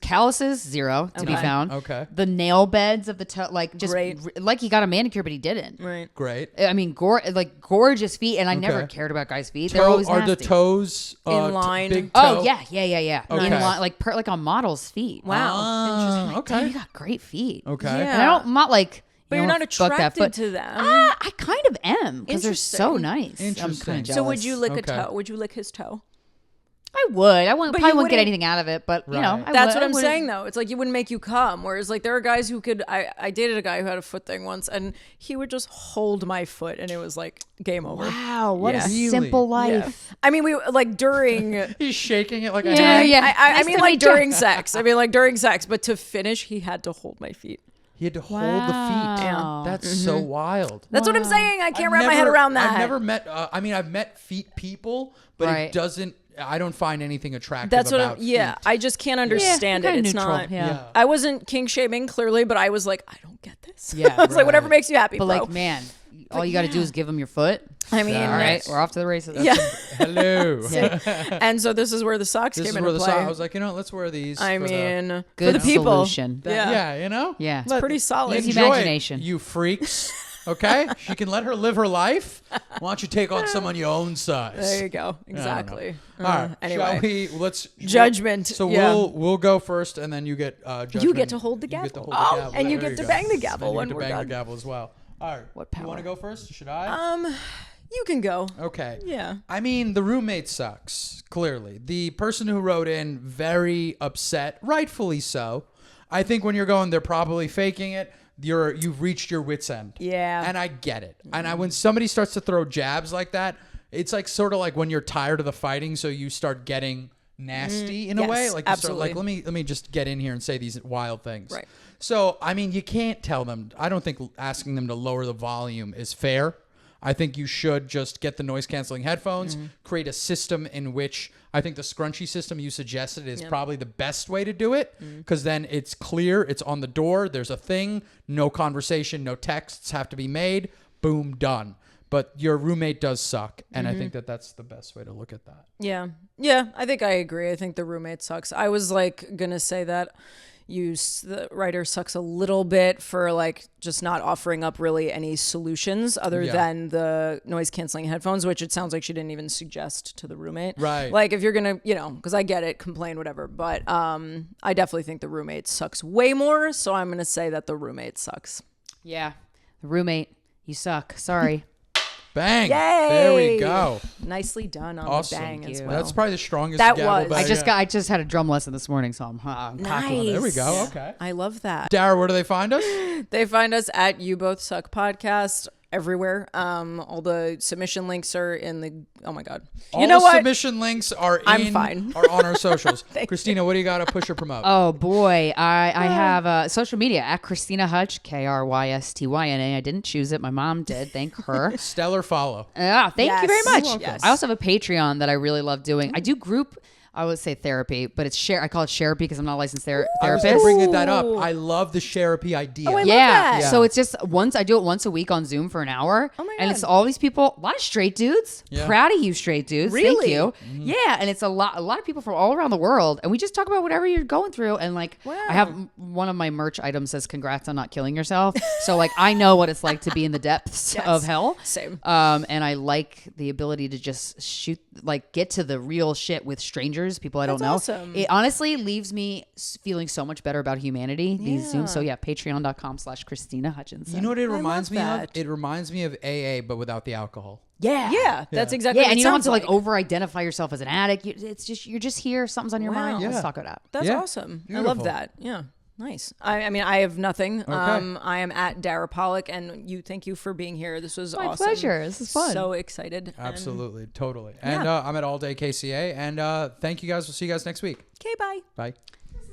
C: Calluses 0 to be found.
A: Okay.
C: The nail beds of the toe, like just
B: Great.
C: like he got a manicure, but he didn't.
B: Right.
A: Great.
C: I mean, gorgeous feet, and I never
A: Okay.
C: cared about guys' feet. They're always
A: Are
C: nasty.
A: the toes
B: In line?
A: Big toe?
C: Oh yeah.
A: Okay.
C: In line, like on models' feet.
B: Wow.
A: Ah,
C: Damn,
A: okay.
C: you got great feet.
A: Okay.
B: Yeah.
C: And I'm not like.
B: But
C: you
B: you're
C: know,
B: not
C: fuck that
B: attracted
C: foot.
B: to them.
C: I kind of am because they're so
B: Interesting.
C: nice. I'm
A: Interesting.
C: kind of
B: So would you lick
A: Okay.
B: a toe? Would you lick his toe?
C: I would. I wouldn't,
B: But
C: probably
B: you
C: wouldn't get
B: wouldn't-
C: anything out of it, but you know,
A: Right.
C: I
B: That's
C: would,
B: what I'm
C: I wouldn't-
B: saying though. It's like it wouldn't make you come. Whereas like there are guys who could. I dated a guy who had a foot thing once, and he would just hold my foot, and it was like game over.
C: Wow, what
B: Yeah.
C: a
A: Really?
C: simple
B: Yeah.
C: life.
B: I mean, we like during.
A: He's shaking it like a
C: Yeah,
A: hand.
C: yeah.
B: I
C: Nice
B: mean,
C: to
B: like
C: meet you.
B: during sex. I mean, like during sex. But to finish, he had to hold my feet.
A: He had to hold the feet.
C: Wow.
A: That's so wild.
B: That's what I'm saying. I
A: I've
B: can't wrap my head around that.
A: I've never met. I mean, I've met feet people, but
C: Right.
A: it doesn't. I don't find anything attractive.
B: That's what.
A: about
B: Yeah,
A: feet.
B: I just can't understand
C: kinda
B: it. It's
C: neutral,
B: not.
C: yeah.
B: I wasn't kink shaming clearly, but I was like, I don't get this.
C: Yeah,
B: I was like, whatever makes you happy,
C: But
B: bro.
C: like, man, all you got to do is give them your foot.
B: I mean,
C: All right, we're off to the races.
B: yeah.
A: Hello.
B: And so this is where the socks
A: This
B: came
A: is
B: into
A: where the
B: play.
A: song. I was like, let's wear these.
B: I
A: for the-
B: mean, for
C: Good
B: the people.
C: solution.
B: Yeah.
A: yeah, you know.
C: Yeah.
B: It's pretty solid.
C: Easy
A: Enjoy it,
C: imagination.
A: you freaks. Okay, she can let her live her life. Why don't you take on someone your own size?
B: There you go.
A: I don't know.
B: Exactly.
A: All right.
B: Anyway.
A: Shall we? Let's
B: Judgment,
A: So
B: yeah.
A: we'll go first, and then you get judgment.
B: You get to hold the
A: You get to
B: gavel.
A: hold the
B: Oh,
A: gavel.
B: and you
A: There
B: get to
A: go.
B: bang the gavel
A: Then you
B: when
A: get to
B: we're
A: bang
B: done.
A: the gavel as well. All right.
C: What
A: You want to
C: power?
A: go first? Should I?
B: You can go.
A: Okay.
B: Yeah.
A: I mean, the roommate sucks, clearly. The person who wrote in, very upset, rightfully so. I think when you're going, they're probably faking it. You've reached your wit's end.
B: Yeah.
A: And I get it. And when somebody starts to throw jabs like that, it's like sort of like when you're tired of the fighting, so you start getting nasty in a
B: Yes,
A: way. Like you start
B: absolutely.
A: like, let me just get in here and say these wild things.
B: Right.
A: So I mean, you can't tell them. I don't think asking them to lower the volume is fair. I think you should just get the noise canceling headphones, create a system in which I think the scrunchy system you suggested is probably the best way to do it, because then it's clear, it's on the door, there's a thing, no conversation, no texts have to be made, boom, done. But your roommate does suck, and I think that's the best way to look at that.
B: Yeah. Yeah. I think I agree. I think the roommate sucks. I was like going to say that the writer sucks a little bit for like just not offering up really any solutions other than the noise canceling headphones, which it sounds like she didn't even suggest to the roommate.
A: Right.
B: Like if you're going to, because I get it, complain, whatever. But I definitely think the roommate sucks way more. So I'm going to say that the roommate sucks.
C: Yeah. The roommate, you suck. Sorry.
A: Bang!
B: Yay!
A: There we go.
B: Nicely done on
A: Awesome.
B: the bang
C: Thank
B: as
C: you.
B: well.
A: That's probably the strongest
B: That
A: gavel
B: was.
A: bang.
C: I just had a drum lesson this morning, so I'm cocky.
B: nice.
A: There we go. Okay.
B: I love that.
A: Dara, where do they find us?
B: They find us at You Both Suck Podcast everywhere. All the submission links are in the. Oh my god!
A: All
B: You know
A: the
B: what?
A: submission links are
B: I'm fine.
A: are on our socials. Christina, what do you got to push or promote?
C: Oh boy, I have social media at Krystyna Hutch, Krystyna. I didn't choose it. My mom did. Thank her.
A: Stellar follow.
C: Yeah, thank you very
B: Yes.
C: much.
B: You're welcome.
C: I also have a Patreon that I really love doing. I do group. I would say therapy, but it's share. I call it therapy because I'm not a licensed
A: I was
C: therapist.
A: bringing that up. I love the therapy idea.
B: Oh, I love
C: Yeah.
B: that.
C: So it's just I do it once a week on Zoom for an hour.
B: Oh my
C: And
B: God.
C: it's all these people, a lot of straight dudes.
A: Yeah.
C: Proud of you, straight dudes.
B: Really?
C: Thank you. Yeah. And it's a lot of people from all around the world. And we just talk about whatever you're going through. And like, I have one of my merch items says, congrats on not killing yourself. So like, I know what it's like to be in the depths of hell.
B: Same.
C: And I like the ability to just get to the real shit with strangers, people I don't know.
B: awesome.
C: It honestly leaves me feeling so much better about humanity. These Zooms. So yeah, patreon.com/Krystyna Hutchinson.
A: You know what it reminds me of?
B: that.
A: It reminds me of AA, but without the alcohol.
B: Yeah, that's exactly.
C: Yeah,
B: what
C: and
B: it
C: you don't have
B: sounds
C: to like over-identify yourself as an addict. You're just here. Something's on your mind.
B: Wow.
C: Let's
A: Yeah.
C: talk it out.
B: That's
A: Yeah.
B: awesome. I
A: Beautiful.
B: love that. Yeah. Nice. I mean, I have nothing.
A: Okay.
B: I am at Dara Pollock, and thank you for being here. This was
C: My
B: awesome.
C: pleasure. This is fun.
B: So excited.
A: Absolutely. Totally. And I'm at All Day KCA. And thank you guys. We'll see you guys next week.
B: Okay, bye.
A: Bye.